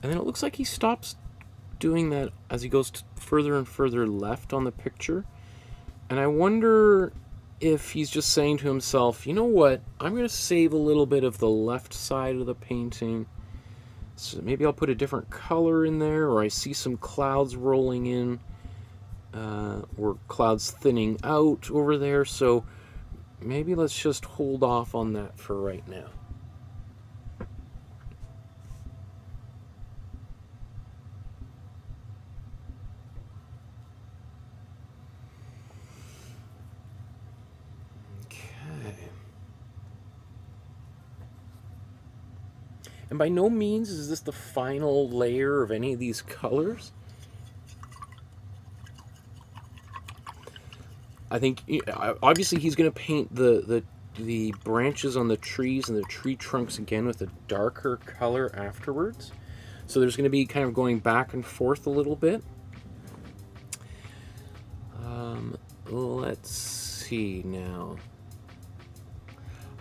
And then it looks like he stops doing that as he goes further and further left on the picture. And I wonder if he's just saying to himself, you know what, I'm going to save a little bit of the left side of the painting. So maybe I'll put a different color in there, or I see some clouds rolling in, or clouds thinning out over there. So maybe let's just hold off on that for right now. And by no means is this the final layer of any of these colors. I think obviously he's going to paint the branches on the trees and the tree trunks again with a darker color afterwards. So there's going to be kind of going back and forth a little bit. Let's see now.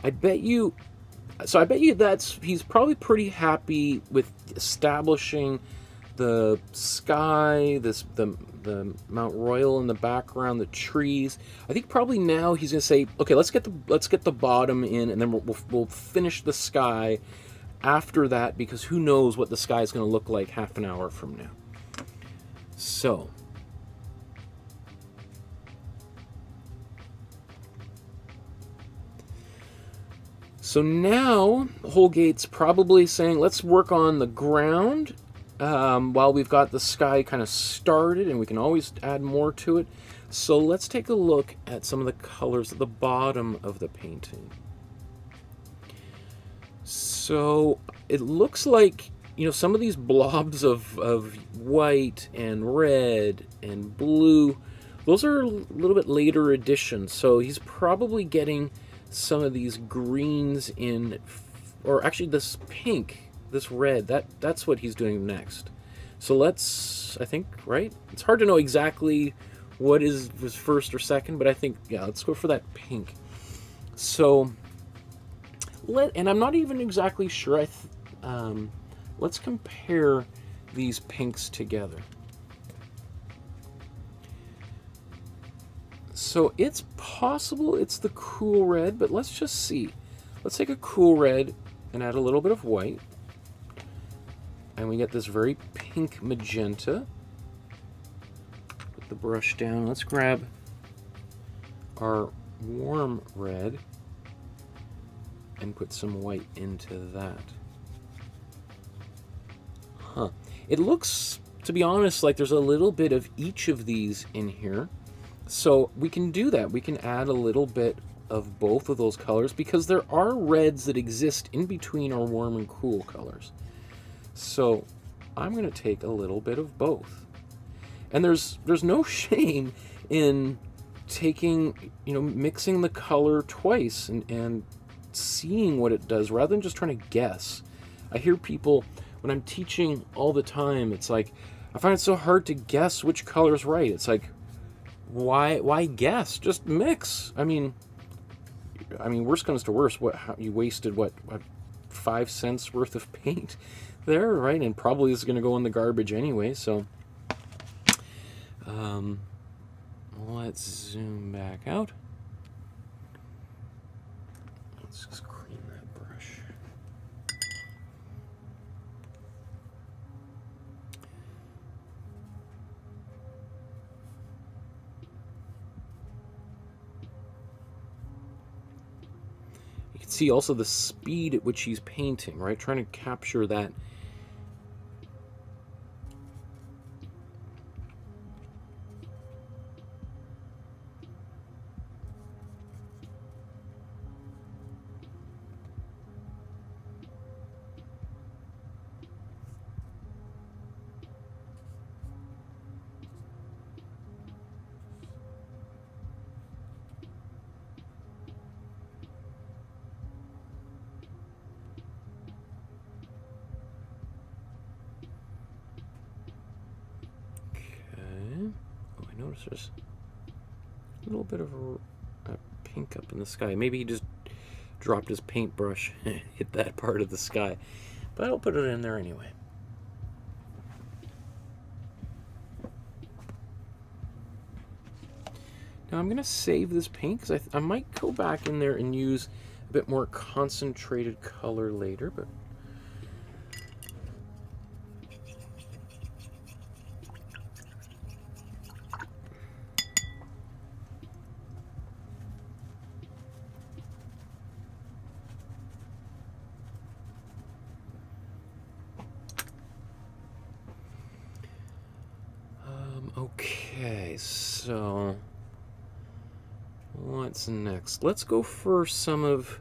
I bet you So I bet you he's probably pretty happy with establishing the sky, the Mount Royal in the background, the trees. I think probably now he's gonna say, okay, let's get the bottom in, and then we'll finish the sky after that, because who knows what the sky is gonna look like half an hour from now. So now Holgate's probably saying, let's work on the ground while we've got the sky kind of started, and we can always add more to it. So let's take a look at some of the colors at the bottom of the painting. So it looks like, you know, some of these blobs of white and red and blue, those are a little bit later additions. So he's probably getting some of these greens in, or actually this pink, this red, that's what he's doing next. So let's, I think, right? It's hard to know exactly what was first or second, but I think, yeah, let's go for that pink. So and I'm not even exactly sure. Let's compare these pinks together. So it's possible it's the cool red, but let's just see. Let's take a cool red and add a little bit of white, and we get this very pink magenta. Put the brush down. Let's grab our warm red and put some white into that. Huh. It looks, to be honest, like there's a little bit of each of these in here. So we can do that. We can add a little bit of both of those colors, because there are reds that exist in between our warm and cool colors. So I'm going to take a little bit of both. And there's no shame in taking, you know, mixing the color twice and seeing what it does, rather than just trying to guess. I hear people, when I'm teaching all the time, it's like, I find it so hard to guess which color's right. It's like, why guess? Just mix. I mean, worst comes to worst, you wasted what 5 cents worth of paint there, right? And probably is going to go in the garbage anyway. So let's zoom back out. Let's just cream that brush. You can see also the speed at which he's painting, right? Trying to capture that. Notice there's a little bit of a pink up in the sky. Maybe he just dropped his paintbrush and hit that part of the sky, but I'll put it in there anyway. Now I'm gonna save this paint because I might go back in there and use a bit more concentrated color later, but okay, so what's next? Let's go for some of...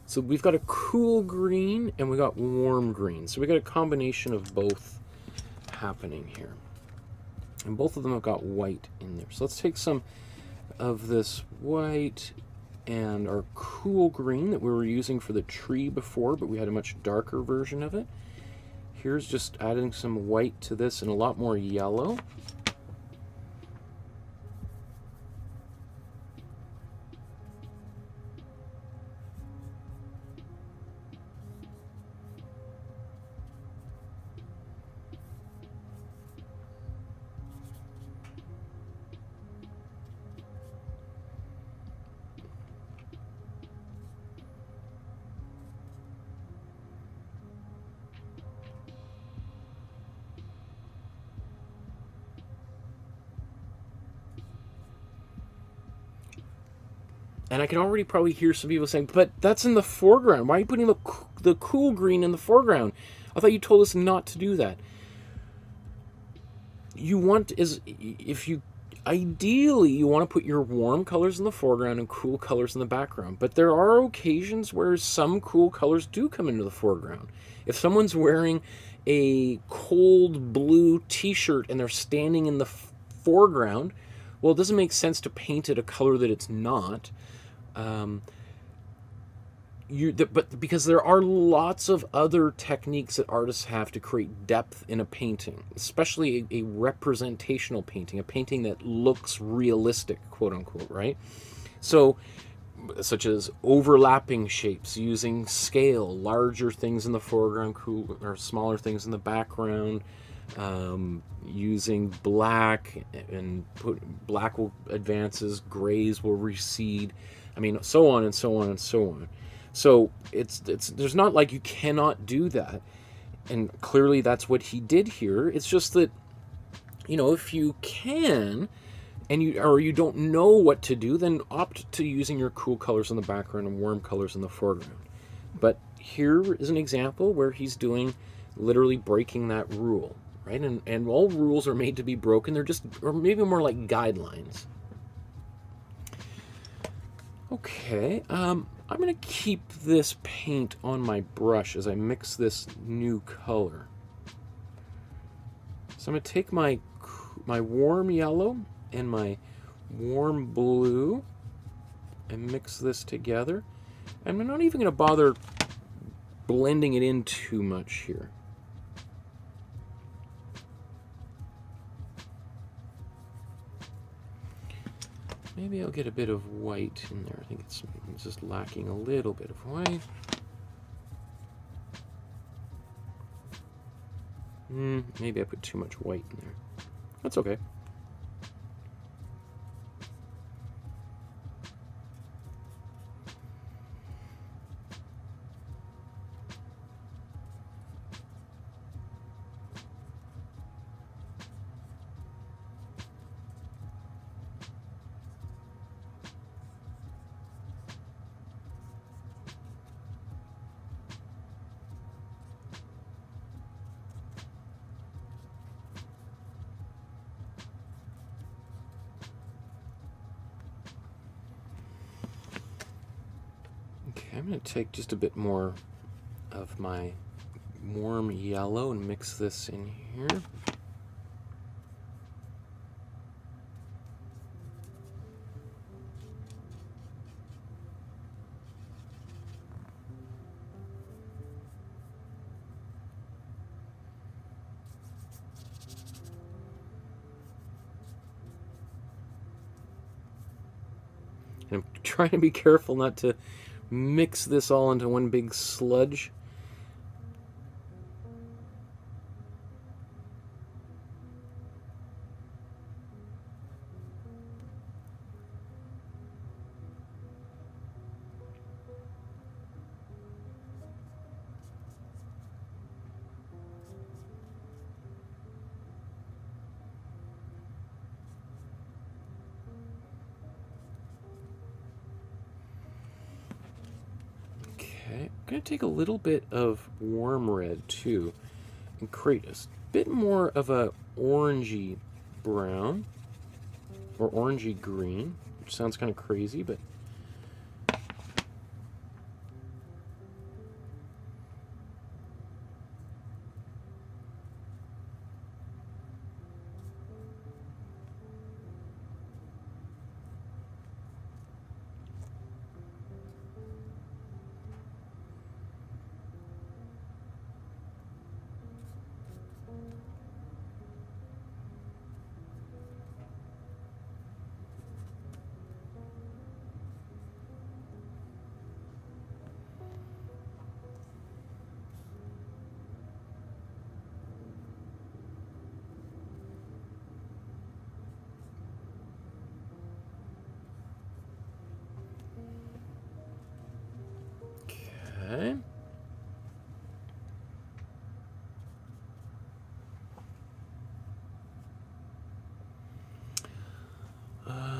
So we've got a cool green and we got warm green. So we got a combination of both happening here. And both of them have got white in there. So let's take some of this white and our cool green that we were using for the tree before, but we had a much darker version of it. Here's just adding some white to this and a lot more yellow. And I can already probably hear some people saying, but that's in the foreground. Why are you putting the cool green in the foreground? I thought you told us not to do that. Ideally, you want to put your warm colors in the foreground and cool colors in the background. But there are occasions where some cool colors do come into the foreground. If someone's wearing a cold blue t-shirt and they're standing in the foreground, well, it doesn't make sense to paint it a color that it's not. But because there are lots of other techniques that artists have to create depth in a painting, especially a representational painting, a painting that looks realistic, quote unquote, right? So, such as overlapping shapes, using scale, larger things in the foreground, or smaller things in the background, using black, and black will advances, grays will recede. I mean, so on and so on and so on. So there's not like you cannot do that, and clearly that's what he did here. It's just that, you know, if you can, and you don't know what to do, then opt to using your cool colors in the background and warm colors in the foreground. But here is an example where he's doing literally breaking that rule, right? And all rules are made to be broken. They're just, or maybe more like guidelines. Okay, I'm going to keep this paint on my brush as I mix this new color. So I'm going to take my warm yellow and my warm blue and mix this together. And I'm not even going to bother blending it in too much here. Maybe I'll get a bit of white in there. I think it's just lacking a little bit of white. Maybe I put too much white in there. That's okay. I'm going to take just a bit more of my warm yellow and mix this in here. And I'm trying to be careful not to mix this all into one big sludge. I'm going to take a little bit of warm red too and create a bit more of a orangey brown or orangey green, which sounds kind of crazy, but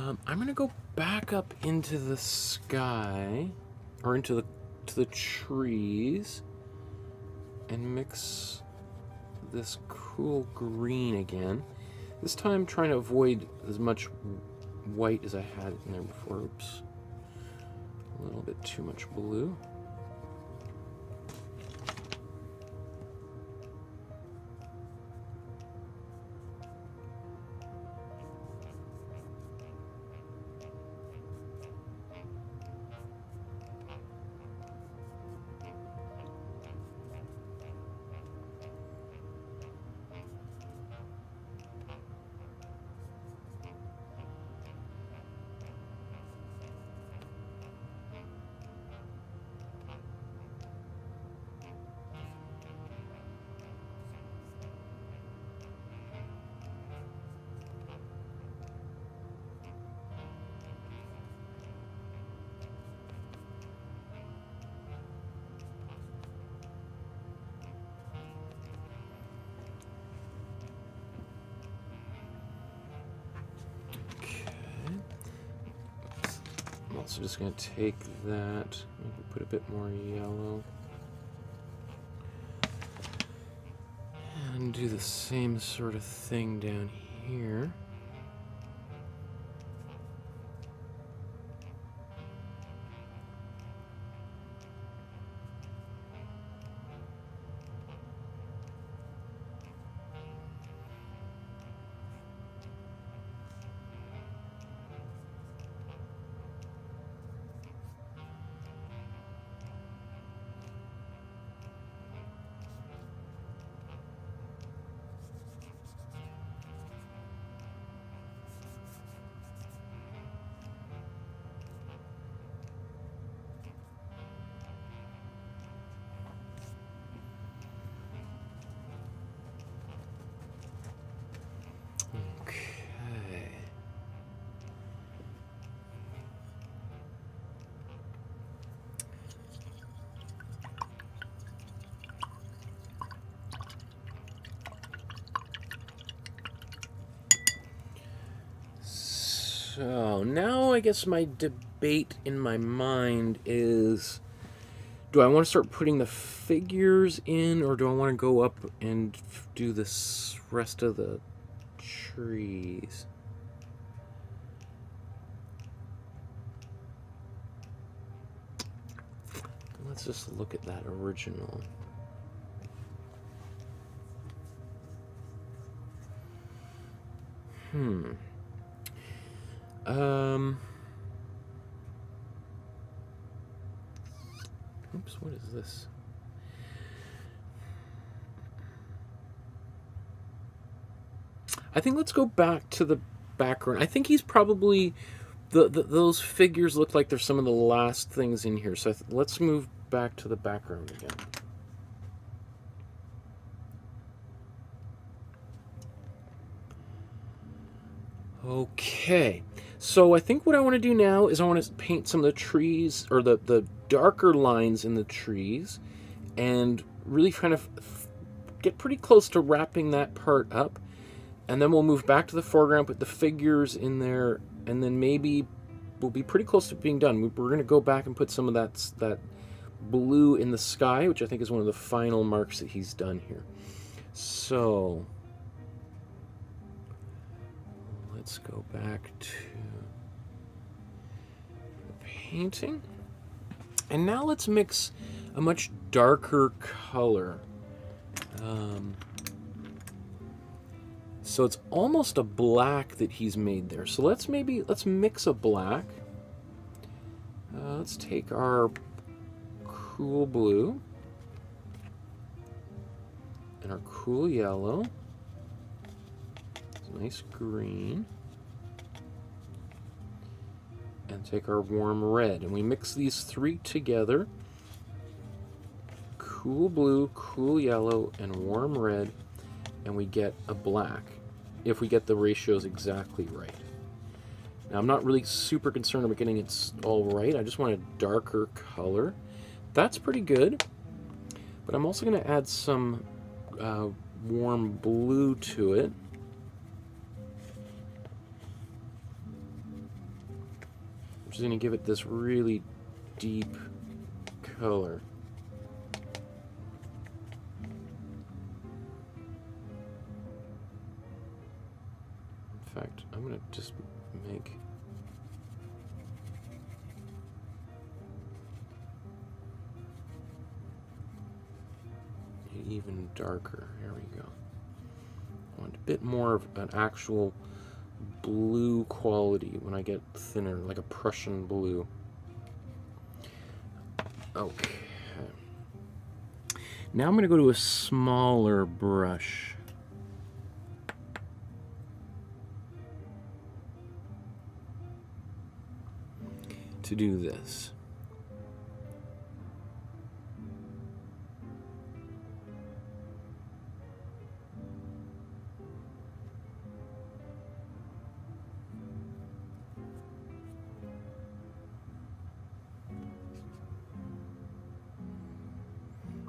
I'm going to go back up into the sky, or into the trees, and mix this cool green again. This time trying to avoid as much white as I had in there before. Oops. A little bit too much blue. So just going to take that, maybe put a bit more yellow, and do the same sort of thing down here. So now I guess my debate in my mind is, do I want to start putting the figures in, or do I want to go up and do this rest of the trees? Let's just look at that original. Oops, what is this? I think let's go back to the background. I think he's probably, those figures look like they're some of the last things in here. So let's move back to the background again. Okay, so I think what I want to do now is I want to paint some of the trees, or the darker lines in the trees, and really kind of get pretty close to wrapping that part up. And then we'll move back to the foreground, put the figures in there, and then maybe we'll be pretty close to being done. We're going to go back and put some of that blue in the sky, which I think is one of the final marks that he's done here. So let's go back to the painting. And now let's mix a much darker color. So it's almost a black that he's made there. So let's mix a black. Let's take our cool blue and our cool yellow. Nice green. And take our warm red. And we mix these three together. Cool blue, cool yellow, and warm red. And we get a black, if we get the ratios exactly right. Now, I'm not really super concerned about getting it all right. I just want a darker color. That's pretty good. But I'm also going to add some warm blue to it. I'm just going to give it this really deep color. In fact, I'm going to just make it even darker. There we go. I want a bit more of an actual blue quality when I get thinner, like a Prussian blue. Okay. Now I'm going to go to a smaller brush. To do this.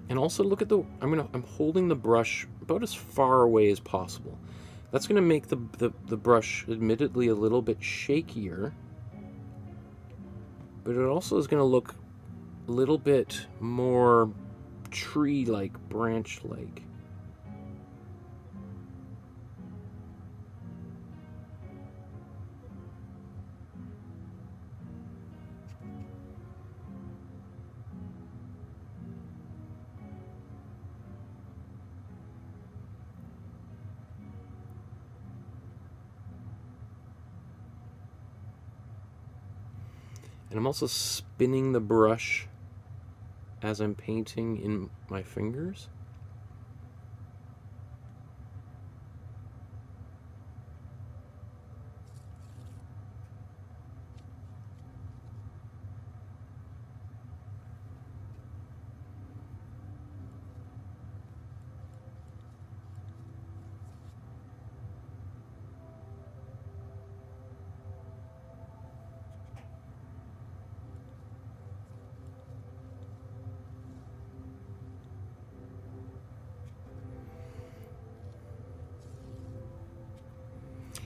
And also look at the, I'm holding the brush about as far away as possible. That's going to make the brush admittedly a little bit shakier, but it also is going to look a little bit more tree-like, branch-like. And I'm also spinning the brush as I'm painting in my fingers.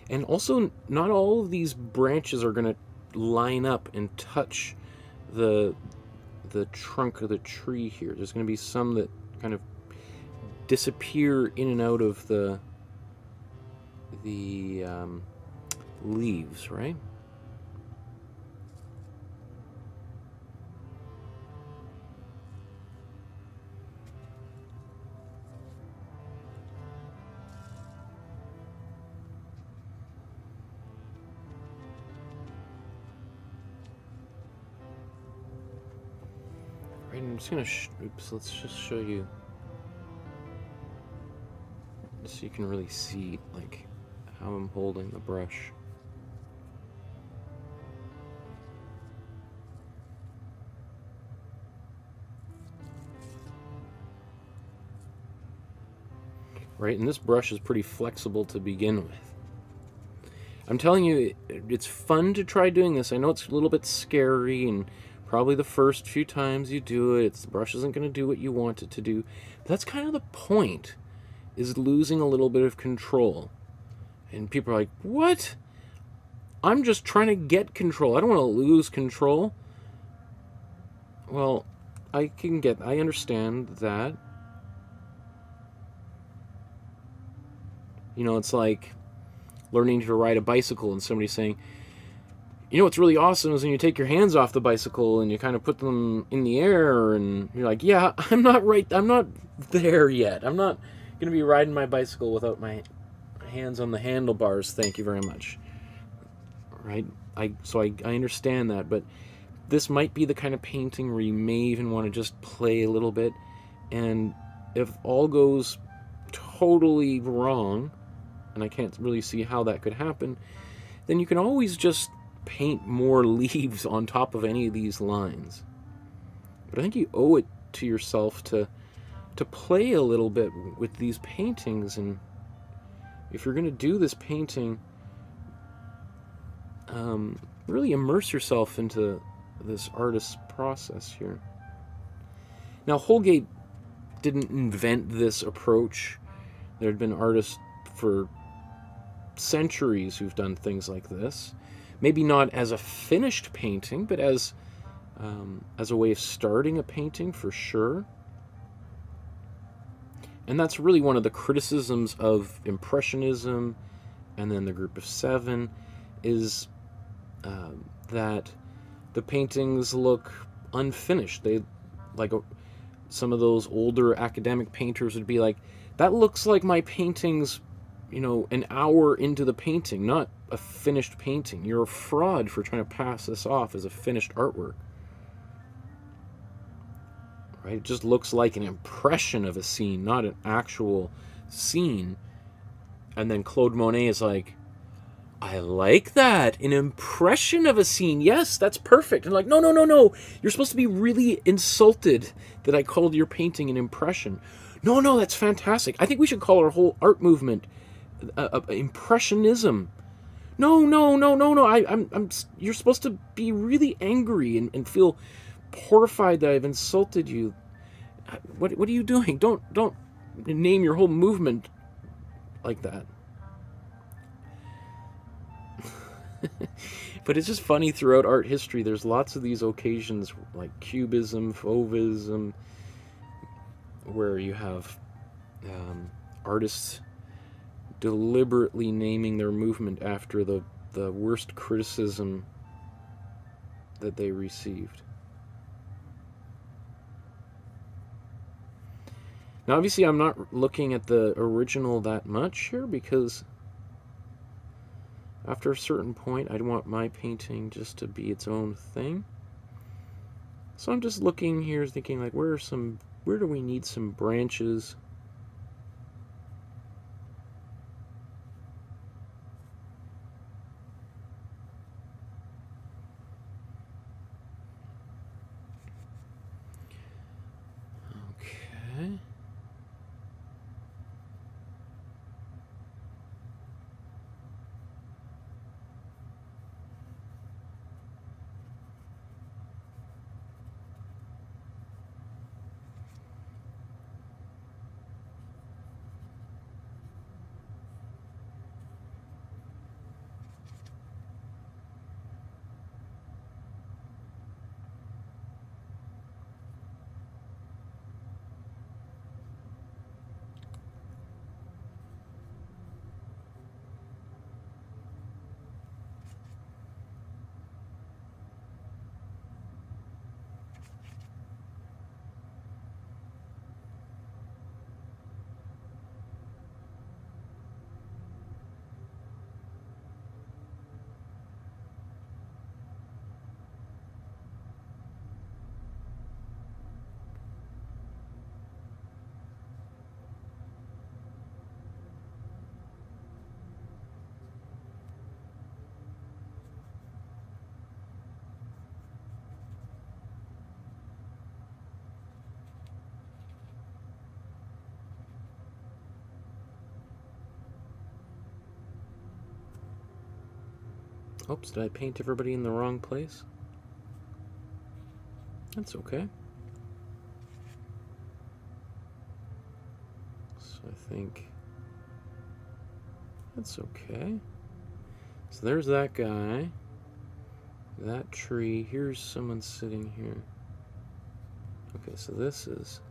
And also, not all of these branches are going to line up and touch the trunk of the tree here. There's going to be some that kind of disappear in and out of the leaves, right? I'm just gonna, oops, let's just show you, so you can really see, like, how I'm holding the brush. Right, and this brush is pretty flexible to begin with. I'm telling you, it's fun to try doing this. I know it's a little bit scary, and probably the first few times you do it, the brush isn't going to do what you want it to do. But that's kind of the point, is losing a little bit of control. And people are like, what? I'm just trying to get control. I don't want to lose control. Well, I understand that. You know, it's like learning to ride a bicycle and somebody saying, you know what's really awesome is when you take your hands off the bicycle and you kind of put them in the air, and you're like, yeah, I'm not there yet. I'm not going to be riding my bicycle without my hands on the handlebars, thank you very much. Right? So I understand that, but this might be the kind of painting where you may even want to just play a little bit, and if all goes totally wrong, and I can't really see how that could happen, then you can always just paint more leaves on top of any of these lines. But I think you owe it to yourself to play a little bit with these paintings, and if you're going to do this painting, really immerse yourself into this artist's process here. Now, Holgate didn't invent this approach. There had been artists for centuries who've done things like this. Maybe not as a finished painting, but as a way of starting a painting for sure. And that's really one of the criticisms of Impressionism and then the Group of Seven, is that the paintings look unfinished. They, like, some of those older academic painters would be like, that looks like my painting's, you know, an hour into the painting, not a finished painting. You're a fraud for trying to pass this off as a finished artwork. Right? It just looks like an impression of a scene, not an actual scene. And then Claude Monet is like, I like that. An impression of a scene. Yes, that's perfect. And like, no, no, no, no. You're supposed to be really insulted that I called your painting an impression. No, no, that's fantastic. I think we should call our whole art movement impressionism. No, no, no, no, no. I'm. You're supposed to be really angry and feel horrified that I've insulted you. What are you doing? Don't name your whole movement like that. But it's just funny throughout art history. There's lots of these occasions like Cubism, Fauvism, where you have artists deliberately naming their movement after the worst criticism that they received. Now, obviously, I'm not looking at the original that much here because after a certain point, I'd want my painting just to be its own thing. So I'm just looking here, thinking like, where do we need some branches? Okay. Oops, did I paint everybody in the wrong place? That's okay. So I think that's okay. So there's that guy, that tree. Here's someone sitting here. Okay, so this is...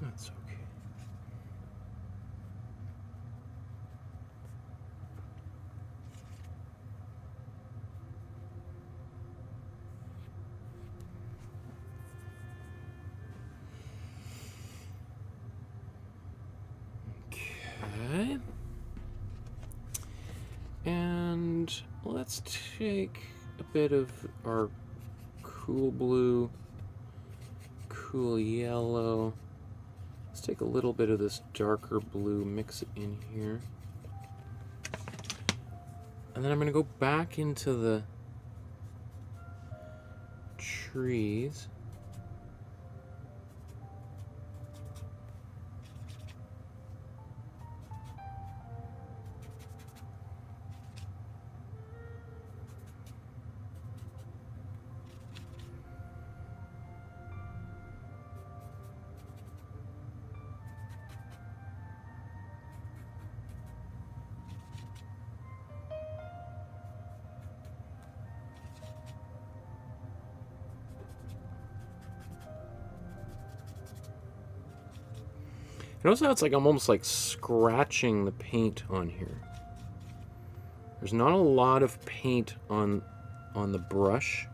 That's okay. Okay. And let's take a bit of our cool blue, cool yellow. Let's take a little bit of this darker blue, mix it in here. And then I'm going to go back into the trees. Notice how it's like I'm almost like scratching the paint on here. There's not a lot of paint on the brush.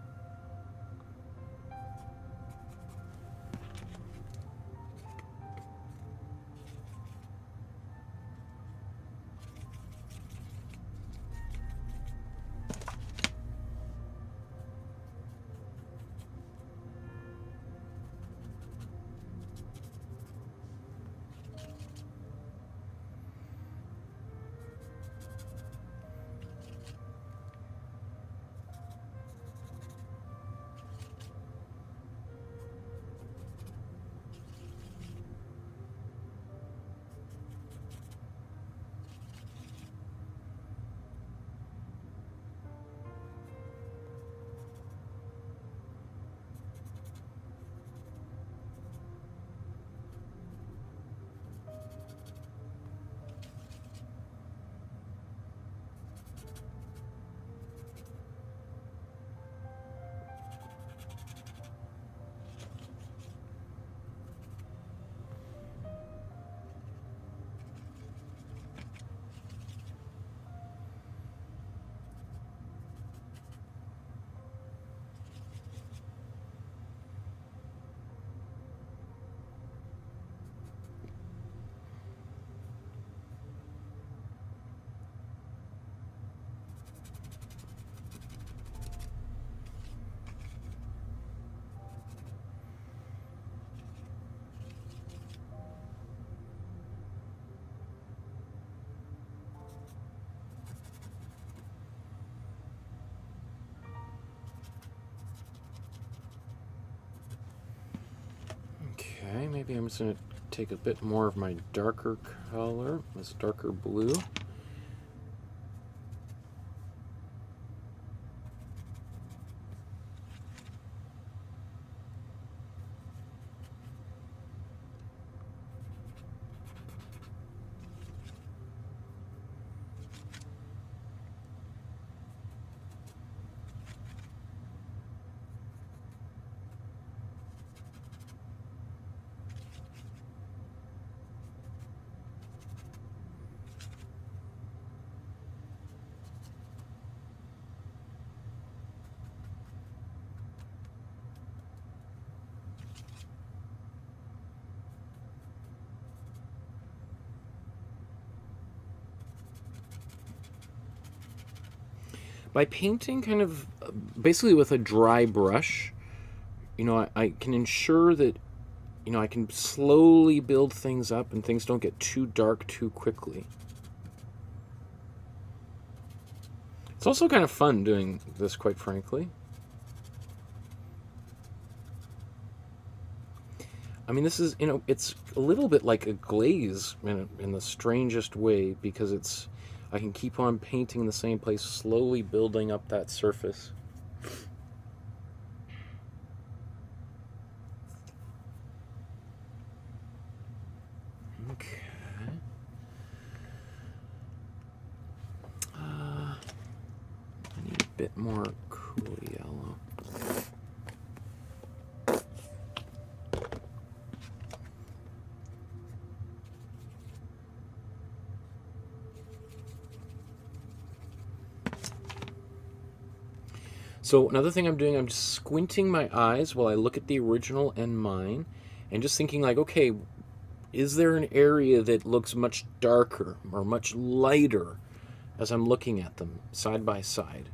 Okay, maybe I'm just going to take a bit more of my darker color, this darker blue. By painting kind of basically with a dry brush, I can ensure that, I can slowly build things up and things don't get too dark too quickly. It's also kind of fun doing this, quite frankly. I mean, this is, it's a little bit like a glaze in the strangest way, because I can keep on painting the same place, slowly building up that surface. Okay. I need a bit more cool yellow. So another thing I'm doing, I'm just squinting my eyes while I look at the original and mine, and just thinking like, okay, is there an area that looks much darker or much lighter as I'm looking at them side by side?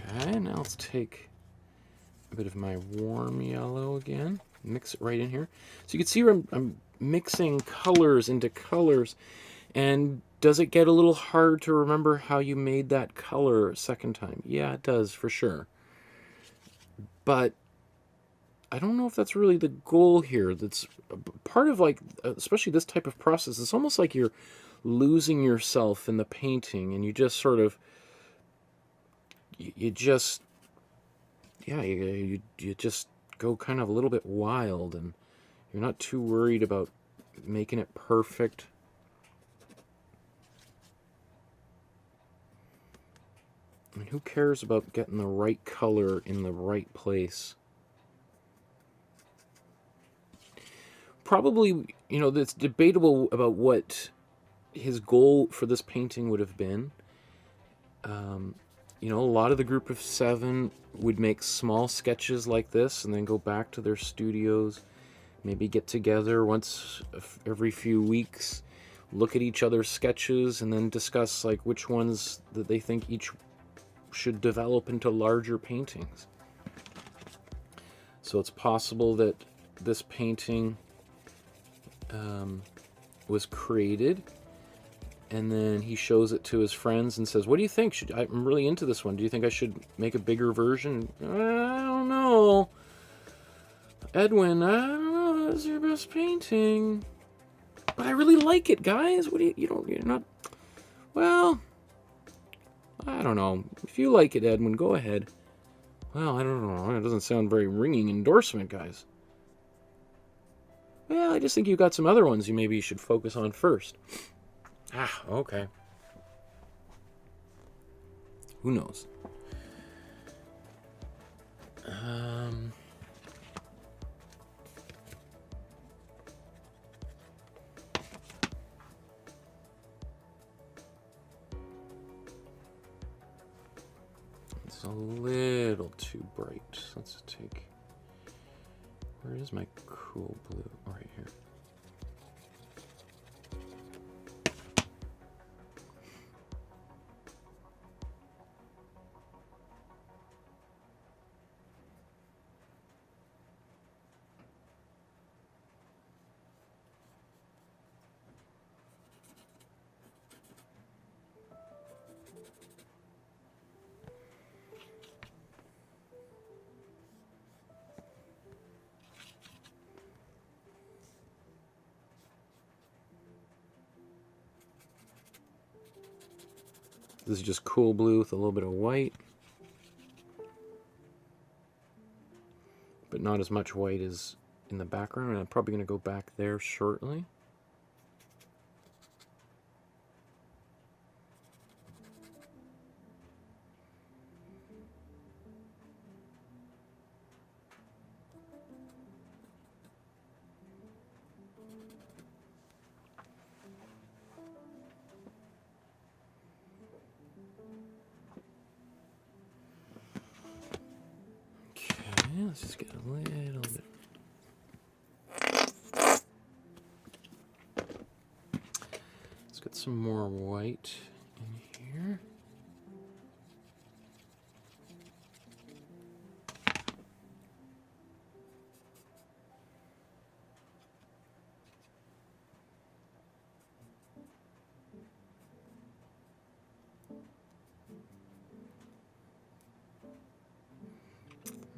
Okay, now let's take a bit of my warm yellow again. Mix it right in here. So you can see where I'm mixing colors into colors. And does it get a little hard to remember how you made that color a second time? Yeah, it does, for sure. But I don't know if that's really the goal here. That's part of, like, especially this type of process. It's almost like you're losing yourself in the painting, and you just sort of, you just, yeah, you just go kind of a little bit wild, and you're not too worried about making it perfect. I mean, who cares about getting the right color in the right place? Probably, you know, it's debatable about what his goal for this painting would have been. You know, a lot of the group of 7 would make small sketches like this and then go back to their studios, maybe get together once every few weeks, look at each other's sketches, and then discuss, like, which ones that they think each should develop into larger paintings. So it's possible that this painting was created, and then he shows it to his friends and says, what do you think? I'm really into this one. Do you think I should make a bigger version? I don't know. Edwin, I don't know. That's your best painting. But I really like it, guys. What do you're not... Well, I don't know. If you like it, Edwin, go ahead. Well, I don't know. It doesn't sound very ringing endorsement, guys. Well, I just think you've got some other ones you maybe should focus on first. Ah, okay. Who knows? It's a little too bright. Let's take... Where is my cool blue? Oh, right here. This is just cool blue with a little bit of white. But not as much white as in the background. And I'm probably going to go back there shortly. Let's just get a little bit. Let's get some more white in here.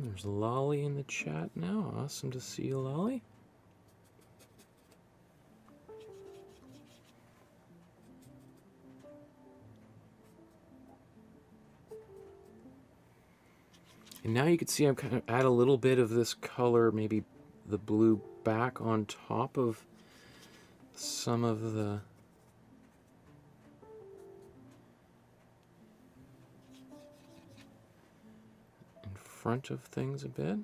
There's Lolly in the chat now. Awesome to see you, Lolly. And now you can see I'm kind of add a little bit of this color, maybe the blue, back on top of some of the front of things a bit.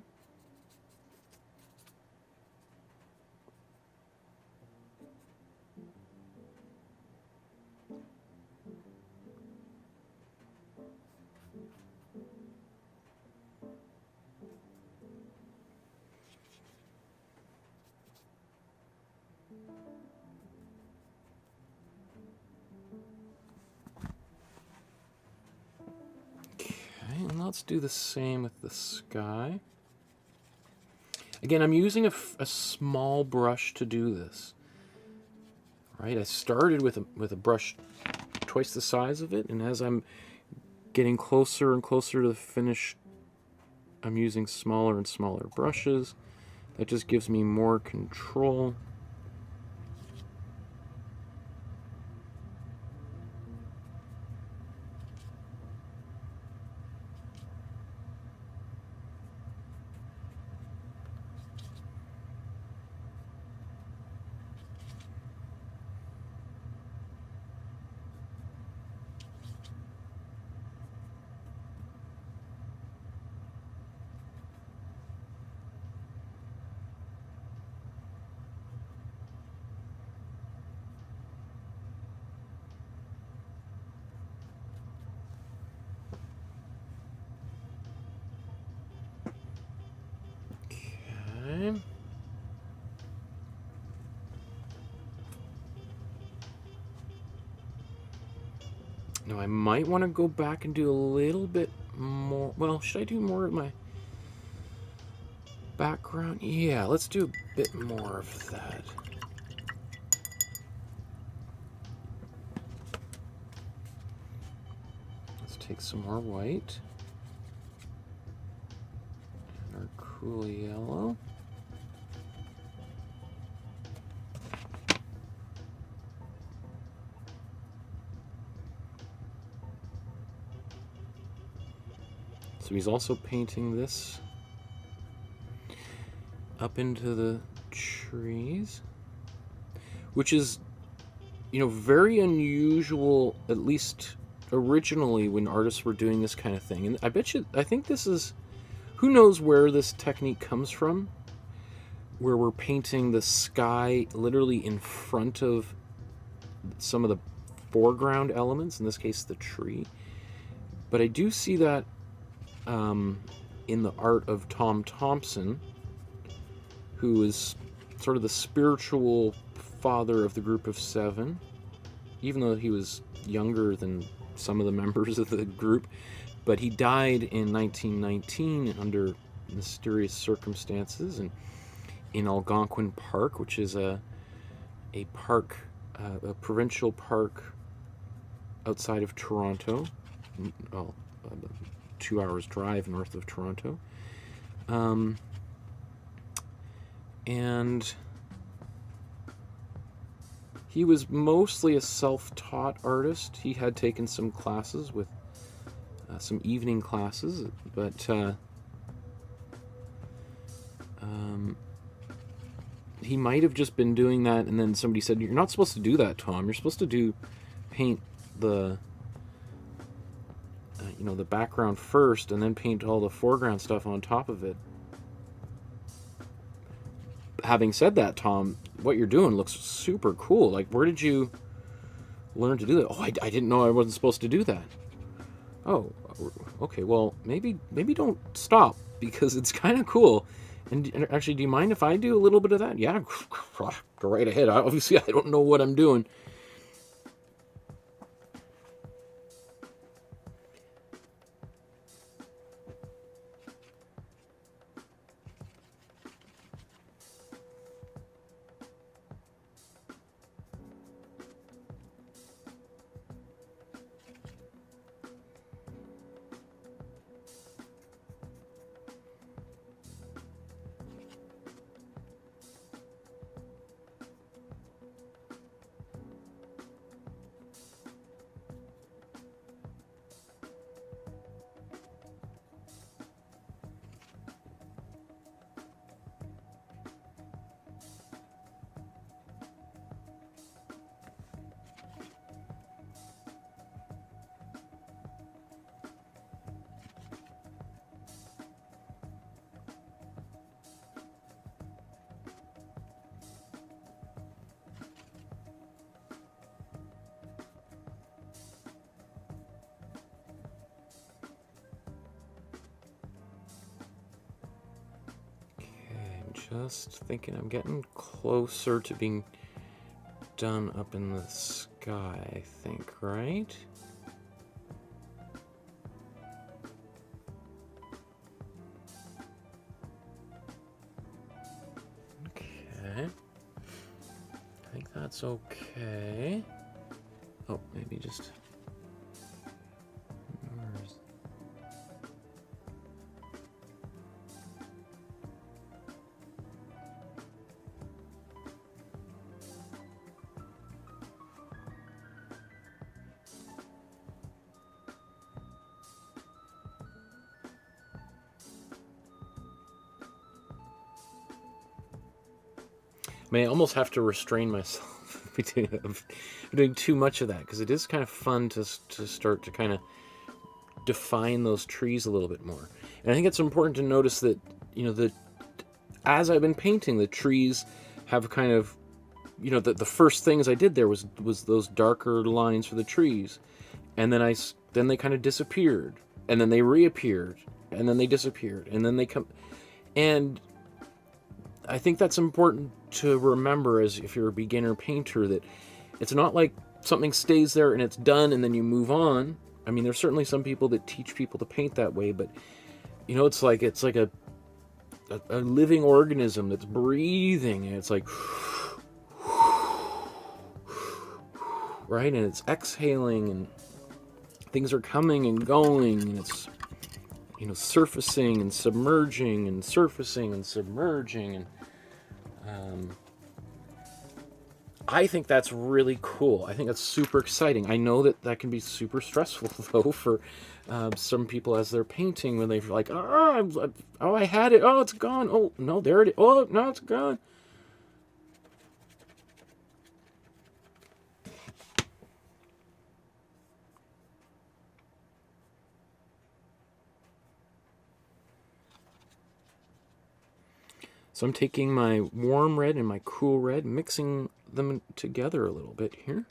Okay, and let's do the same with the sky. Again, I'm using a small brush to do this. Right, I started with a brush twice the size of it, and as I'm getting closer and closer to the finish, I'm using smaller and smaller brushes. That just gives me more control. Okay. Now I might want to go back and do a little bit more. Well, should I do more of my background? Yeah, let's do a bit more of that. Let's take some more white. And our cool yellow. So he's also painting this up into the trees, which is, you know, very unusual, at least originally when artists were doing this kind of thing. And I think this is, who knows where this technique comes from, where we're painting the sky literally in front of some of the foreground elements, in this case the tree. But I do see that in the art of Tom Thompson, who is sort of the spiritual father of the group of seven, even though he was younger than some of the members of the group. But he died in 1919 under mysterious circumstances, and in Algonquin Park, which is a park, a provincial park outside of Toronto, well, 2 hours drive north of Toronto. And he was mostly a self-taught artist. He had taken some classes with some evening classes, but he might have just been doing that, and then somebody said, "You're not supposed to do that, Tom. You're supposed to paint the you know, the background first, and then paint all the foreground stuff on top of it." Having said that, Tom, what you're doing looks super cool. Like, where did you learn to do that? Oh, I didn't know I wasn't supposed to do that. Oh, okay. Well, maybe don't stop, because it's kind of cool. And actually, do you mind if I do a little bit of that? Yeah, go right ahead. Obviously, I don't know what I'm doing. Just thinking, I'm getting closer to being done up in the sky, I think, right? That's okay. Oh, maybe just... I almost have to restrain myself from doing too much of that, because it is kind of fun to start to kind of define those trees a little bit more. And I think it's important to notice that, you know, as I've been painting, the trees have kind of, you know, the first things I did there was those darker lines for the trees, and then they kind of disappeared, and then they reappeared, and then they disappeared, and then they come, and I think that's important to remember as if you're a beginner painter, that it's not like something stays there and it's done and then you move on. I mean, there's certainly some people that teach people to paint that way, but you know, it's like a living organism that's breathing, and it's like, right, and it's exhaling, and things are coming and going, and it's, you know, surfacing and submerging and surfacing and submerging, and I think that's really cool. I think that's super exciting. I know that can be super stressful though for some people as they're painting, when they're like, oh, I had it, oh, it's gone, oh no, there it is, oh no, it's gone. So I'm taking my warm red and my cool red, mixing them together a little bit here.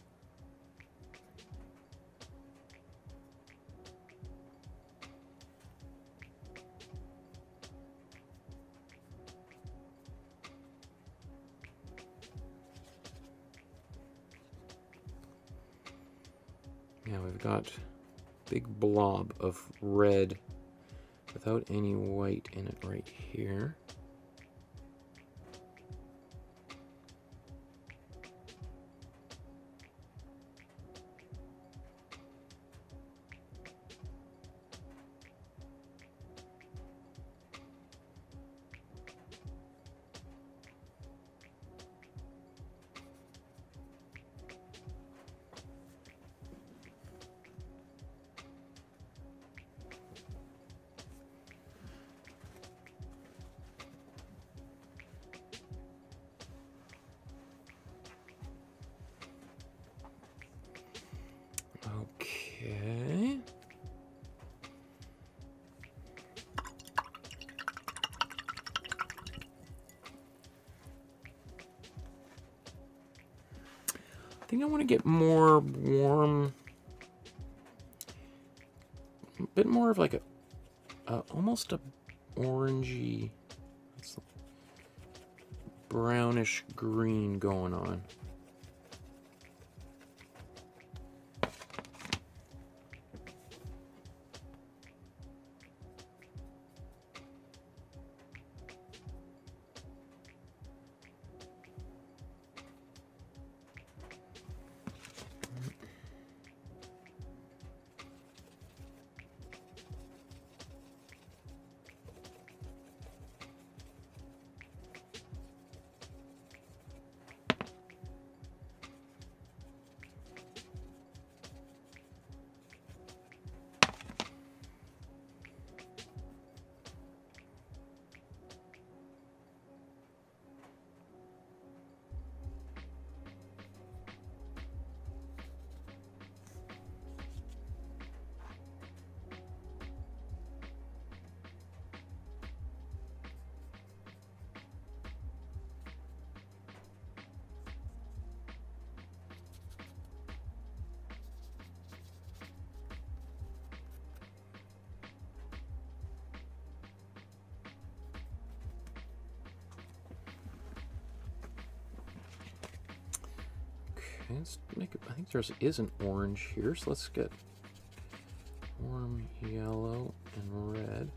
Yeah, we've got a big blob of red without any white in it right here. Okay. I think I want to get more warm, a bit more of like almost a orangey, brownish green going on. Okay, let's make it, I think there's is an orange here, so let's get warm yellow and red.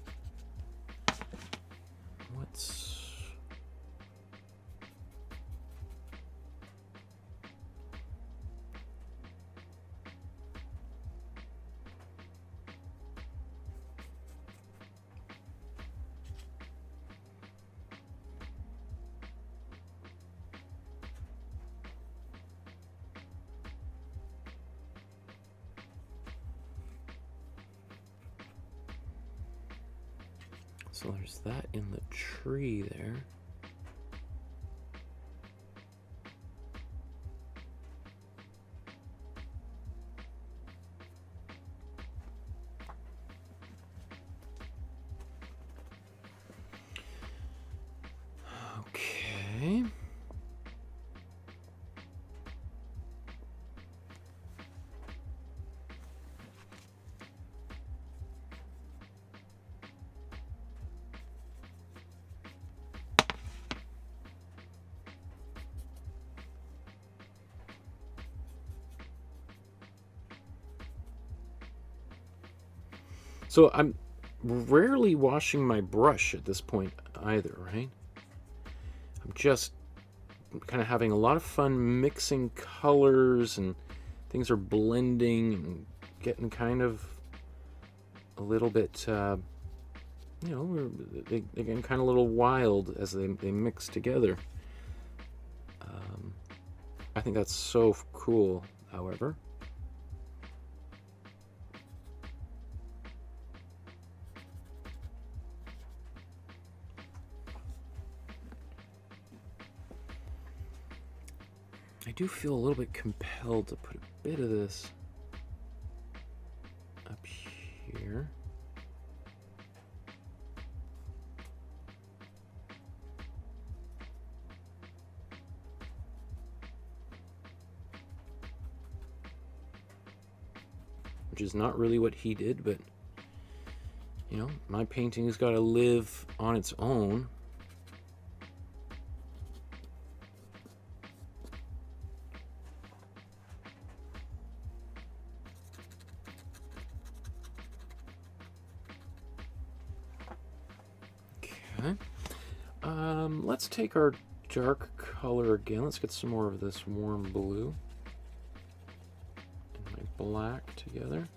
So there's that in the tree there. Okay. So I'm rarely washing my brush at this point either, right? I'm just kind of having a lot of fun mixing colors, and things are blending and getting kind of a little bit, they're getting kind of a little wild as they mix together. I think that's so cool, however. I do feel a little bit compelled to put a bit of this up here. Which is not really what he did, but you know, my painting's got to live on its own. Okay. Let's take our dark color again. Let's get some more of this warm blue and my black together.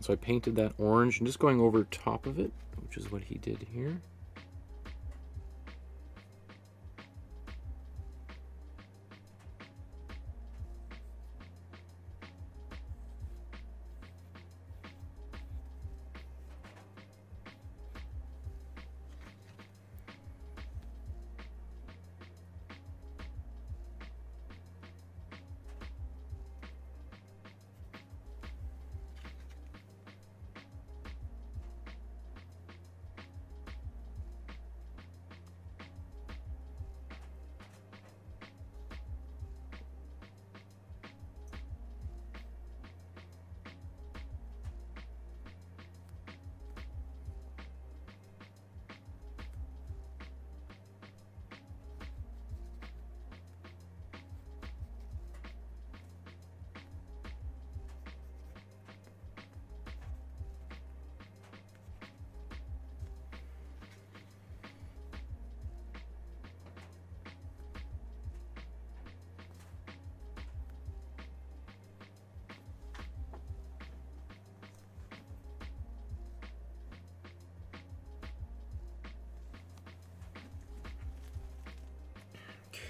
So I painted that orange and just going over top of it, which is what he did here.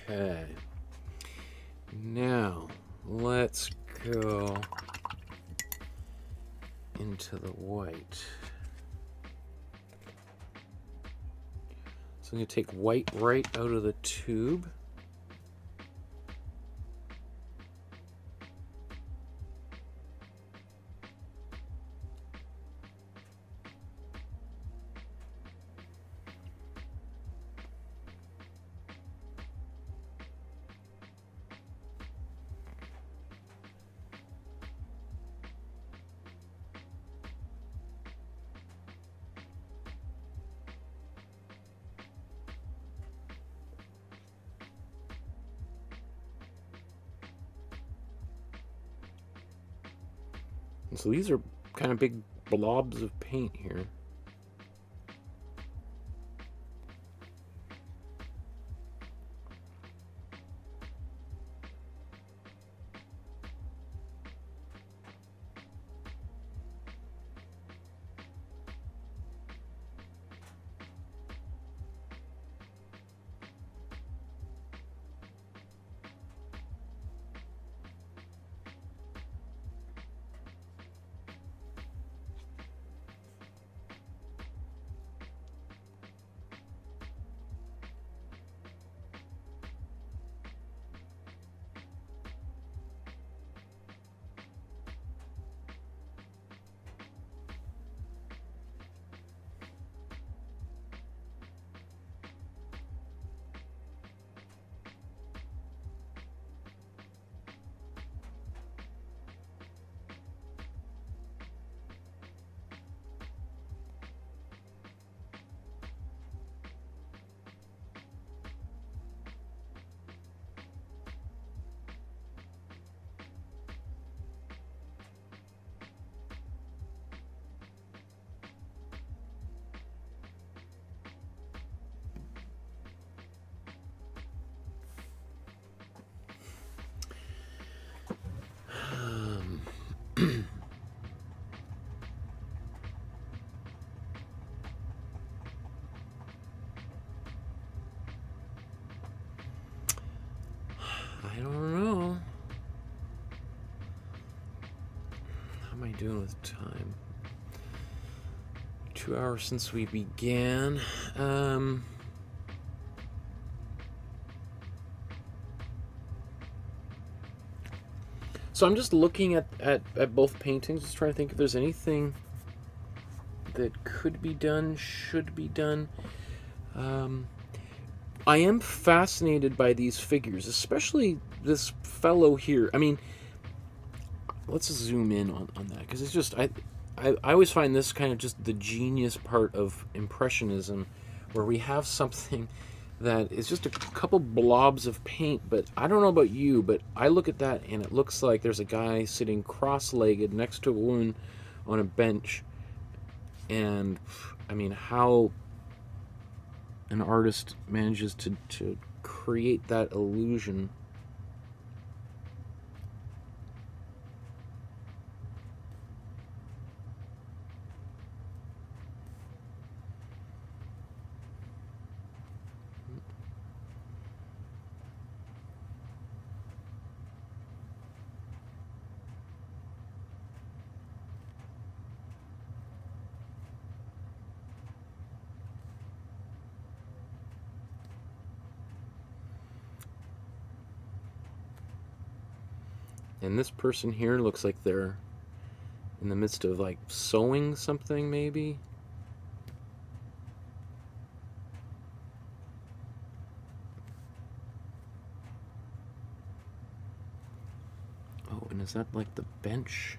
Okay, now let's go into the white. So I'm going to take white right out of the tube. So these are kind of big blobs of paint here. I don't know. How am I doing with time? 2 hours since we began. So I'm just looking at both paintings, just trying to think if there's anything that could be done, should be done. I am fascinated by these figures, especially this fellow here. I mean, let's zoom in on that, because it's just, I always find this kind of just the genius part of Impressionism, where we have something that is just a couple blobs of paint. But I don't know about you, but I look at that and it looks like there's a guy sitting cross-legged next to a woman on a bench. And I mean, how an artist manages to create that illusion. And this person here looks like they're in the midst of like sewing something, maybe. Oh, and is that like the bench?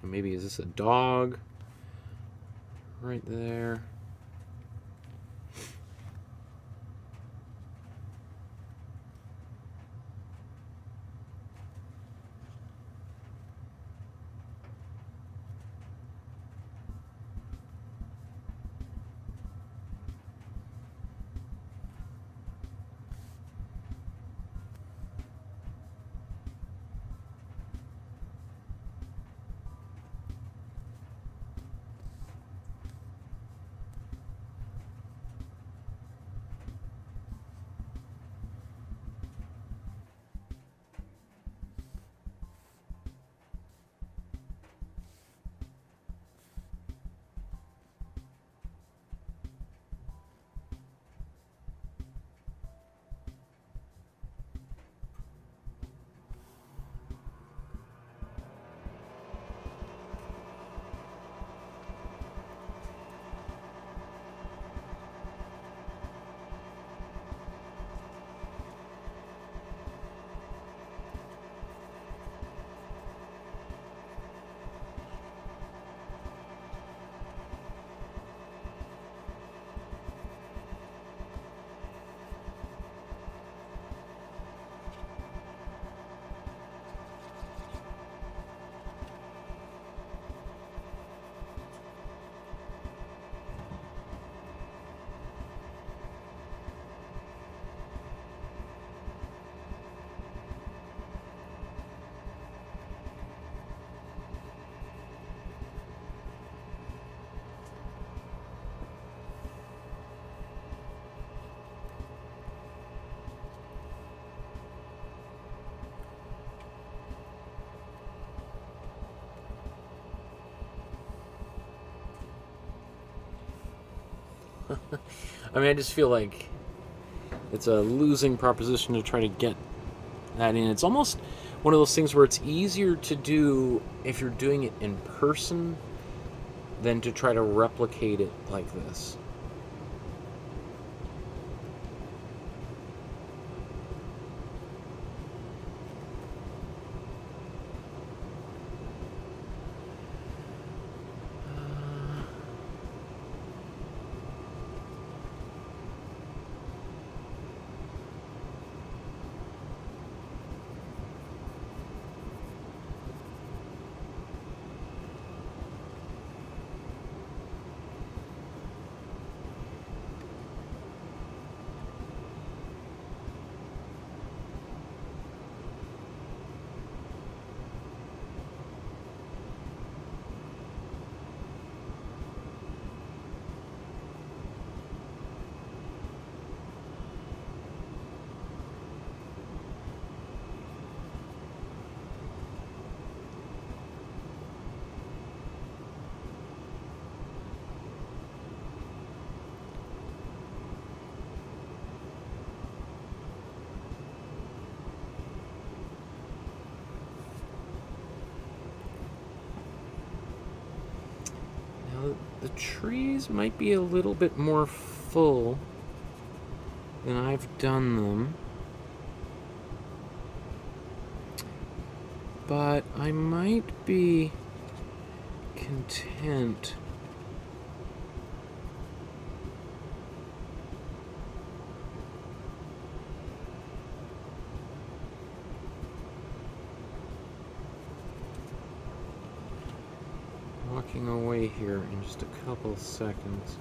Or maybe is this a dog right there? I mean, I just feel like it's a losing proposition to try to get that in. It's almost one of those things where it's easier to do if you're doing it in person than to try to replicate it like this. The trees might be a little bit more full than I've done them, but I might be content walking away here in just a couple seconds.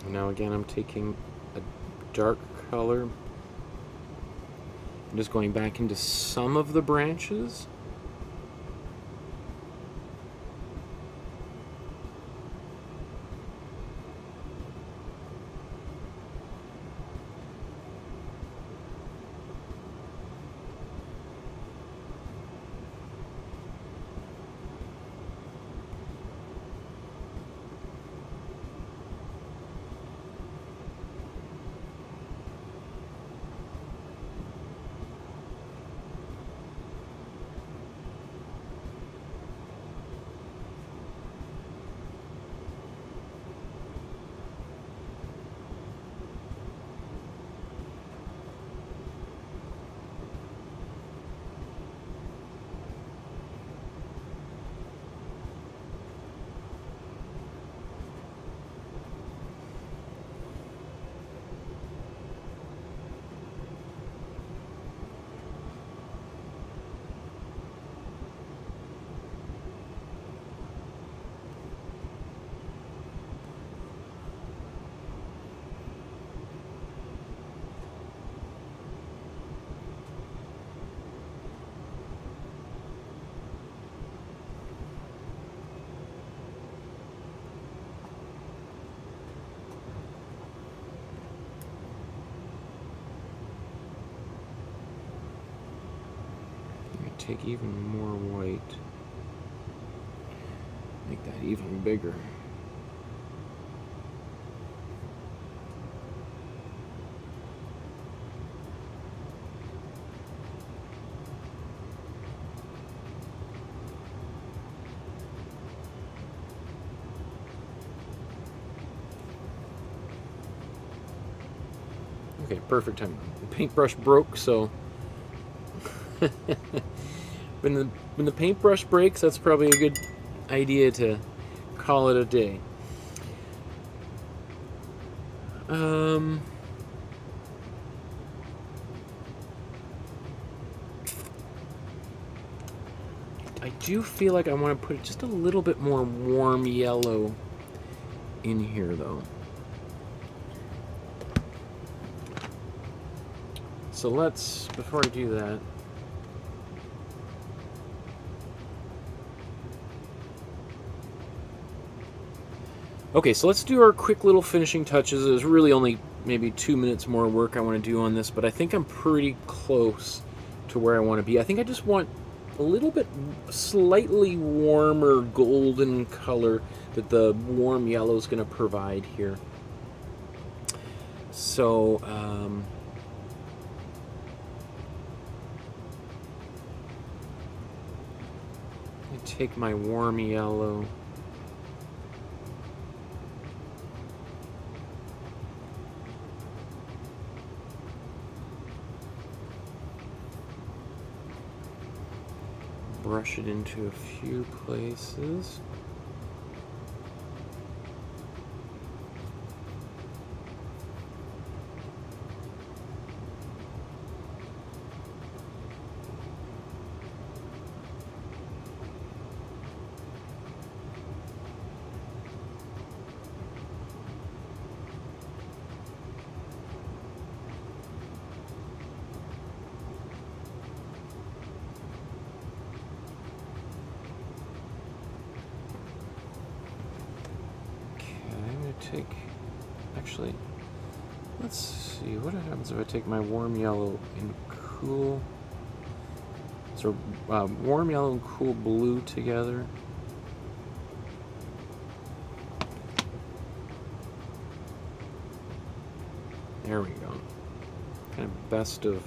Now again, I'm taking a dark color. I'm just going back into some of the branches. Take even more white, make that even bigger. Okay, perfect time. The paintbrush broke, so when the paintbrush breaks, that's probably a good idea to call it a day. I do feel like I want to put just a little bit more warm yellow in here, though. So let's, before I do that, okay, so let's do our quick little finishing touches. There's really only maybe 2 minutes more work I want to do on this, but I think I'm pretty close to where I want to be. I think I just want a little bit slightly warmer golden color that the warm yellow is going to provide here. So, I take my warm yellow. Brush it into a few places. Actually, let's see what happens if I take my warm yellow and cool, so warm yellow and cool blue together. There we go. Kind of best of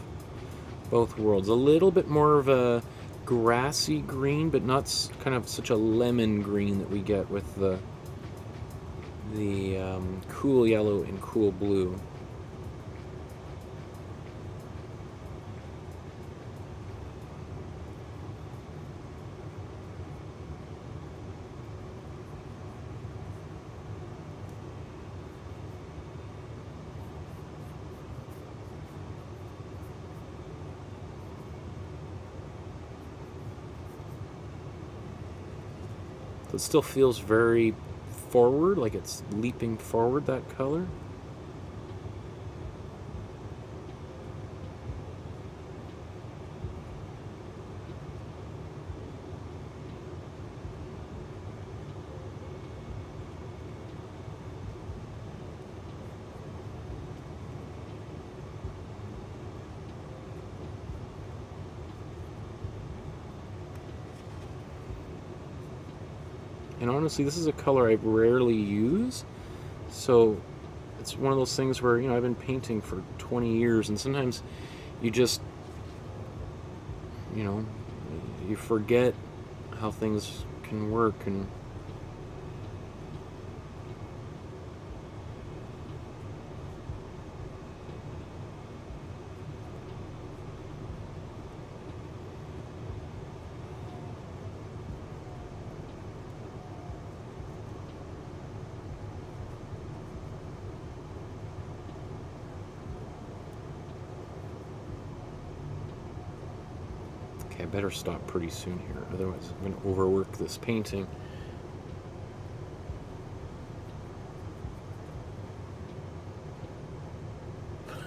both worlds. A little bit more of a grassy green, but not kind of such a lemon green that we get with the cool yellow and cool blue. So it still feels very forward, like it's leaping forward, that color. And honestly, this is a color I rarely use, so it's one of those things where, you know, I've been painting for 20 years, and sometimes you just, you know, you forget how things can work. And I better stop pretty soon here, otherwise I'm going to overwork this painting.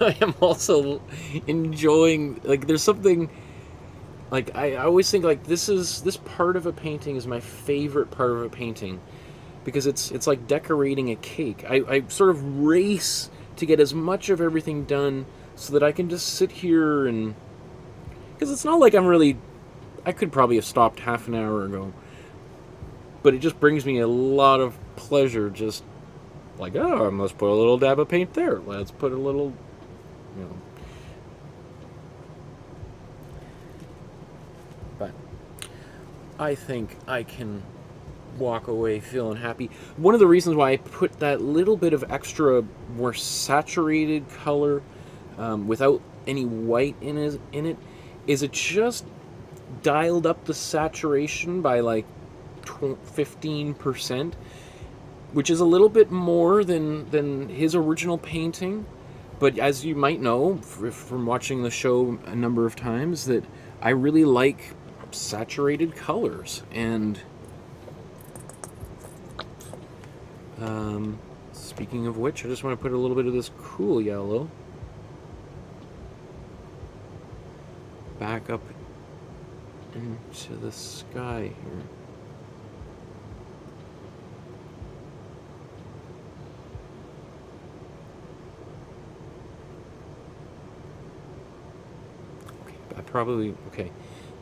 I am also enjoying, like, there's something, like, I always think, like, this part of a painting is my favorite part of a painting, because it's like decorating a cake. I sort of race to get as much of everything done so that I can just sit here and, because it's not like I'm really, I could probably have stopped half an hour ago, but it just brings me a lot of pleasure, just like, oh, let's put a little dab of paint there, let's put a little, you know. But I think I can walk away feeling happy. One of the reasons why I put that little bit of extra, more saturated color without any white in it is it just dialed up the saturation by like 15%, which is a little bit more than his original painting. But as you might know from watching the show a number of times, that I really like saturated colors. And speaking of which, I just want to put a little bit of this cool yellow back up into the sky here. Probably, okay.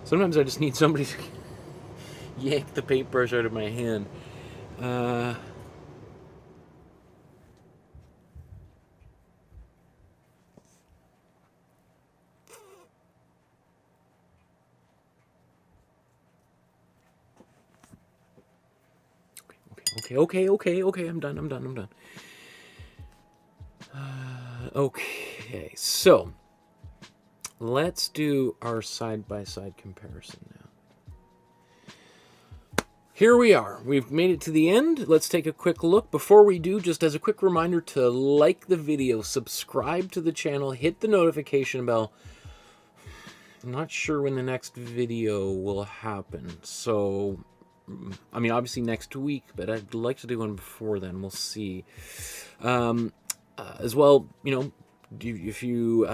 Sometimes I just need somebody to yank the paintbrush out of my hand. Okay, I'm done. Okay, so let's do our side-by-side comparison now. Here we are. We've made it to the end. Let's take a quick look. Before we do, just as a quick reminder to like the video, subscribe to the channel, hit the notification bell. I'm not sure when the next video will happen. So, I mean, obviously next week, but I'd like to do one before then. We'll see. As well, you know, if you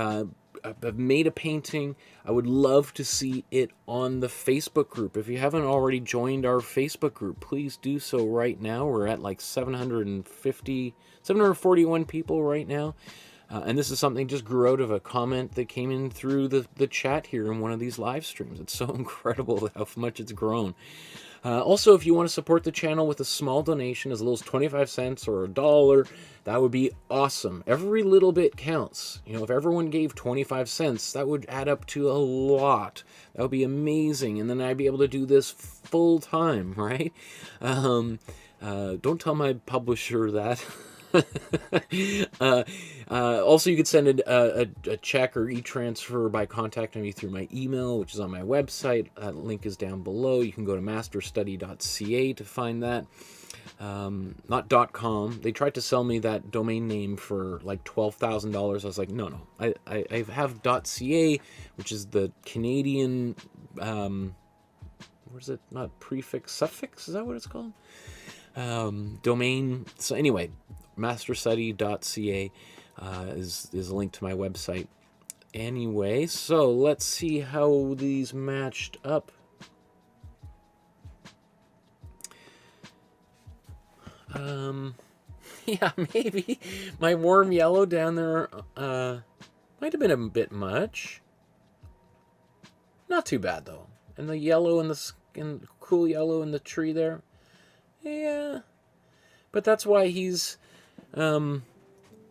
have made a painting, I would love to see it on the Facebook group. If you haven't already joined our Facebook group, please do so right now. We're at like 741 people right now. And this is something just grew out of a comment that came in through the chat here in one of these live streams. It's so incredible how much it's grown. Also, if you want to support the channel with a small donation, as little as 25 cents or $1, that would be awesome. Every little bit counts. You know, if everyone gave 25 cents, that would add up to a lot. That would be amazing. And then I'd be able to do this full time, right? Don't tell my publisher that. Also, you could send a check or e-transfer by contacting me through my email, which is on my website. That link is down below. You can go to masterstudy.ca to find that. Not .com. They tried to sell me that domain name for like $12,000. I was like, no. I have .ca, which is the Canadian, what is it? Not prefix, suffix? Is that what it's called? Domain. So anyway, masterstudy.ca is a link to my website. Anyway, so let's see how these matched up. Yeah, maybe my warm yellow down there might have been a bit much. Not too bad though. And the yellow and the cool yellow in the tree there. Yeah. But that's why he's a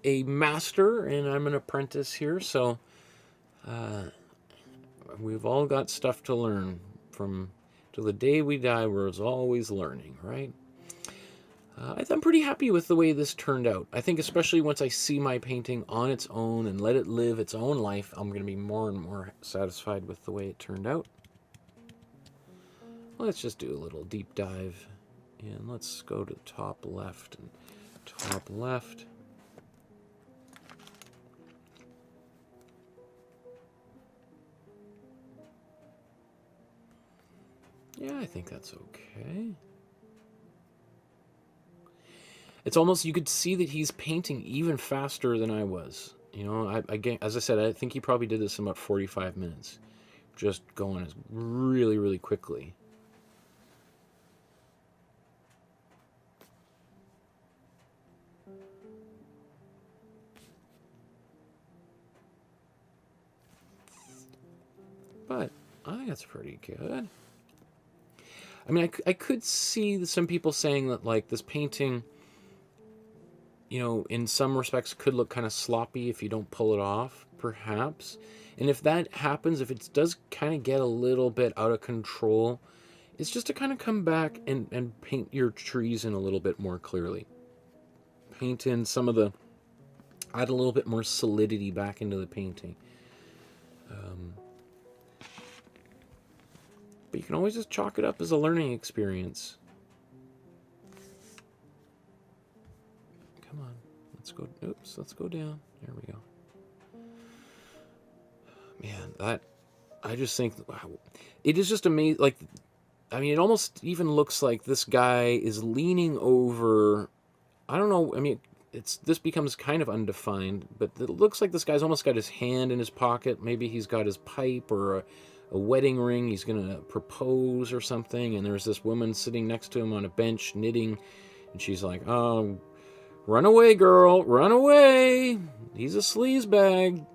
master and I'm an apprentice here, so we've all got stuff to learn from till the day we die. We're always learning, right? I'm pretty happy with the way this turned out. I think especially once I see my painting on its own and let it live its own life, I'm going to be more and more satisfied with the way it turned out. Let's just do a little deep dive. And let's go to the top left and top left. Yeah, I think that's okay. It's almost, you could see that he's painting even faster than I was. You know, again, as I said, I think he probably did this in about 45 minutes. Just going really, really quickly. But I think that's pretty good. I mean, I could see some people saying that, like, this painting, you know, in some respects could look kind of sloppy if you don't pull it off, perhaps. And if that happens, if it does kind of get a little bit out of control, it's just to kind of come back and paint your trees in a little bit more clearly. Paint in some of the, add a little bit more solidity back into the painting. But you can always just chalk it up as a learning experience. Come on, let's go, oops, let's go down. There we go. Man, I just think it is just amazing. Like, I mean, it almost even looks like this guy is leaning over. I don't know. I mean, this becomes kind of undefined, but it looks like this guy's almost got his hand in his pocket. Maybe he's got his pipe or a wedding ring. He's gonna propose or something. And there's this woman sitting next to him on a bench knitting, and she's like, "Oh, run away, girl, run away. He's a sleazebag."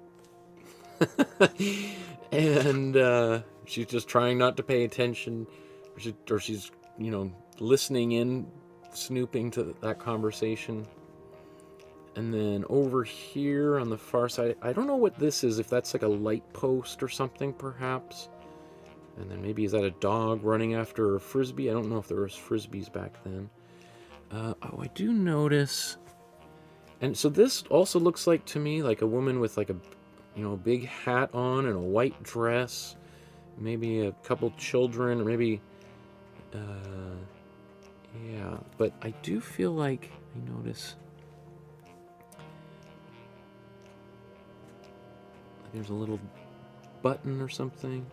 And she's just trying not to pay attention, or she's, you know, listening in, snooping to that conversation. And then over here on the far side, I don't know what this is, if that's like a light post or something, perhaps. And then maybe is that a dog running after a frisbee? I don't know if there was frisbees back then. Oh, I do notice. And so this also looks like, to me, like a woman with like a, you know, a big hat on and a white dress. Maybe a couple children, or maybe, yeah. But I do feel like I notice there's a little button or something.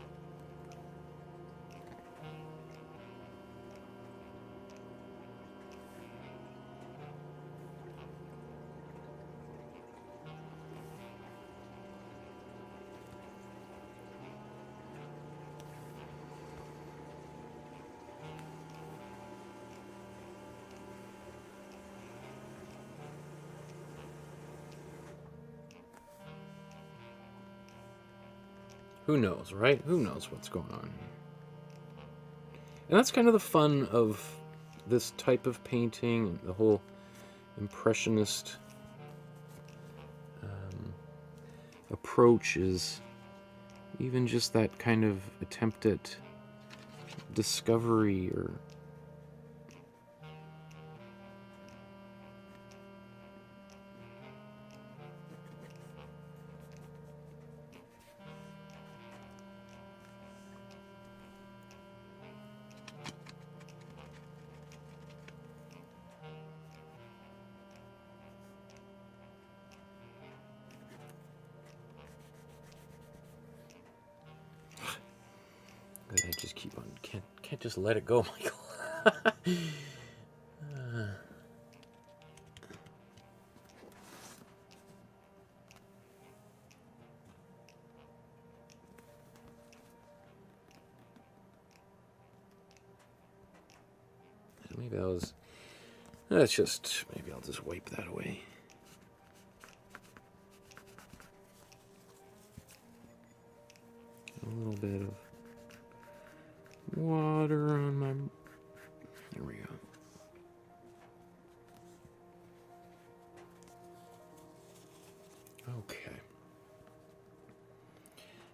Who knows, right? Who knows what's going on? And that's kind of the fun of this type of painting, the whole impressionist approach, is even just that kind of attempt at discovery, or I just keep on, can't just let it go, Michael. Maybe that was, that's just, maybe I'll just wipe that away. A little bit of water on my, there we go. Okay.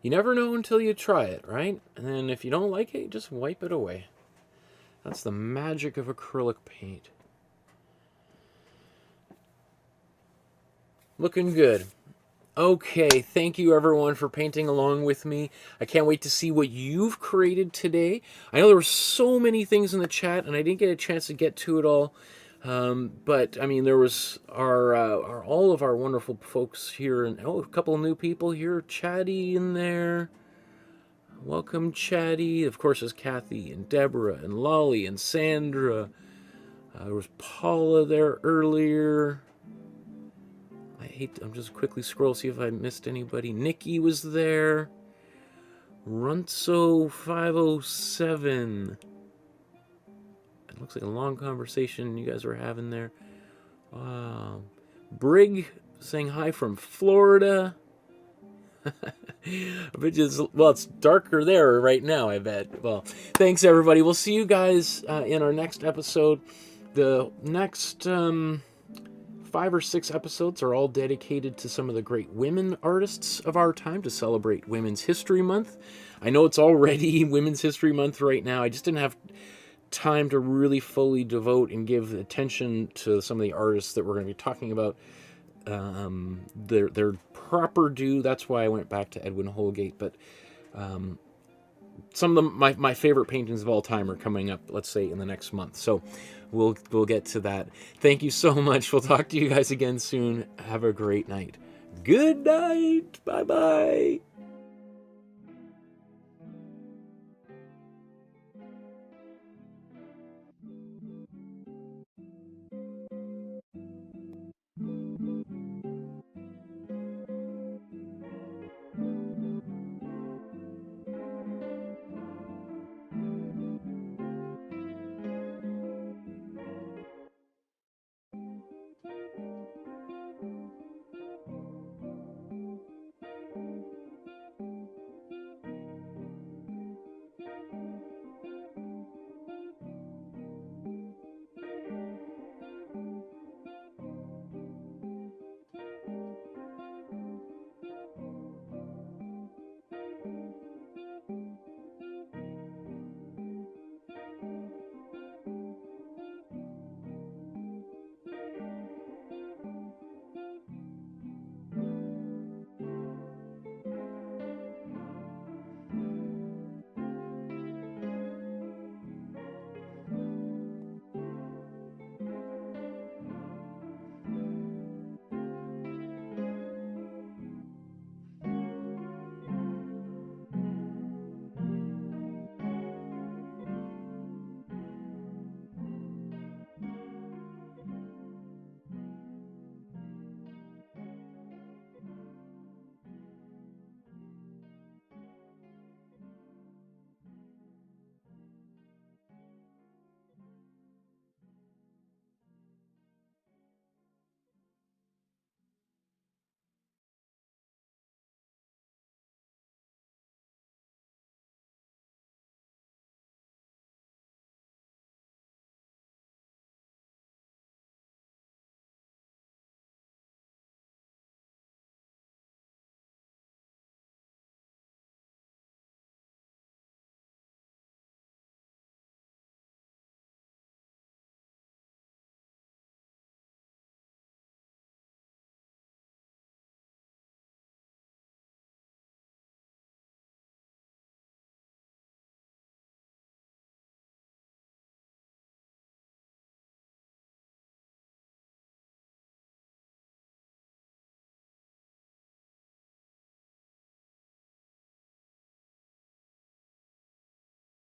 You never know until you try it, right? And then if you don't like it, just wipe it away. That's the magic of acrylic paint. Looking good. Okay, thank you everyone for painting along with me. I can't wait to see what you've created today. I know there were so many things in the chat, and I didn't get a chance to get to it all. But I mean, there was all of our wonderful folks here, and a couple of new people here. Chatty in there. Welcome, Chatty. Of course, there's Kathy and Deborah and Lolly and Sandra. There was Paula there earlier. I'm just quickly scroll, see if I missed anybody. Nikki was there. Runso 507. It looks like a long conversation you guys were having there. Brig saying hi from Florida. Which is, well, it's darker there right now, I bet. Well, thanks everybody. We'll see you guys in our next episode. The next 5 or 6 episodes are all dedicated to some of the great women artists of our time to celebrate Women's History Month. I know it's already Women's History Month right now. I just didn't have time to really fully devote and give attention to some of the artists that we're going to be talking about their proper due. That's why I went back to Edwin Holgate. But some of them, my favorite paintings of all time are coming up, let's say, in the next month. So we'll get to that. Thank you so much. We'll talk to you guys again soon. Have a great night. Good night. Bye-bye.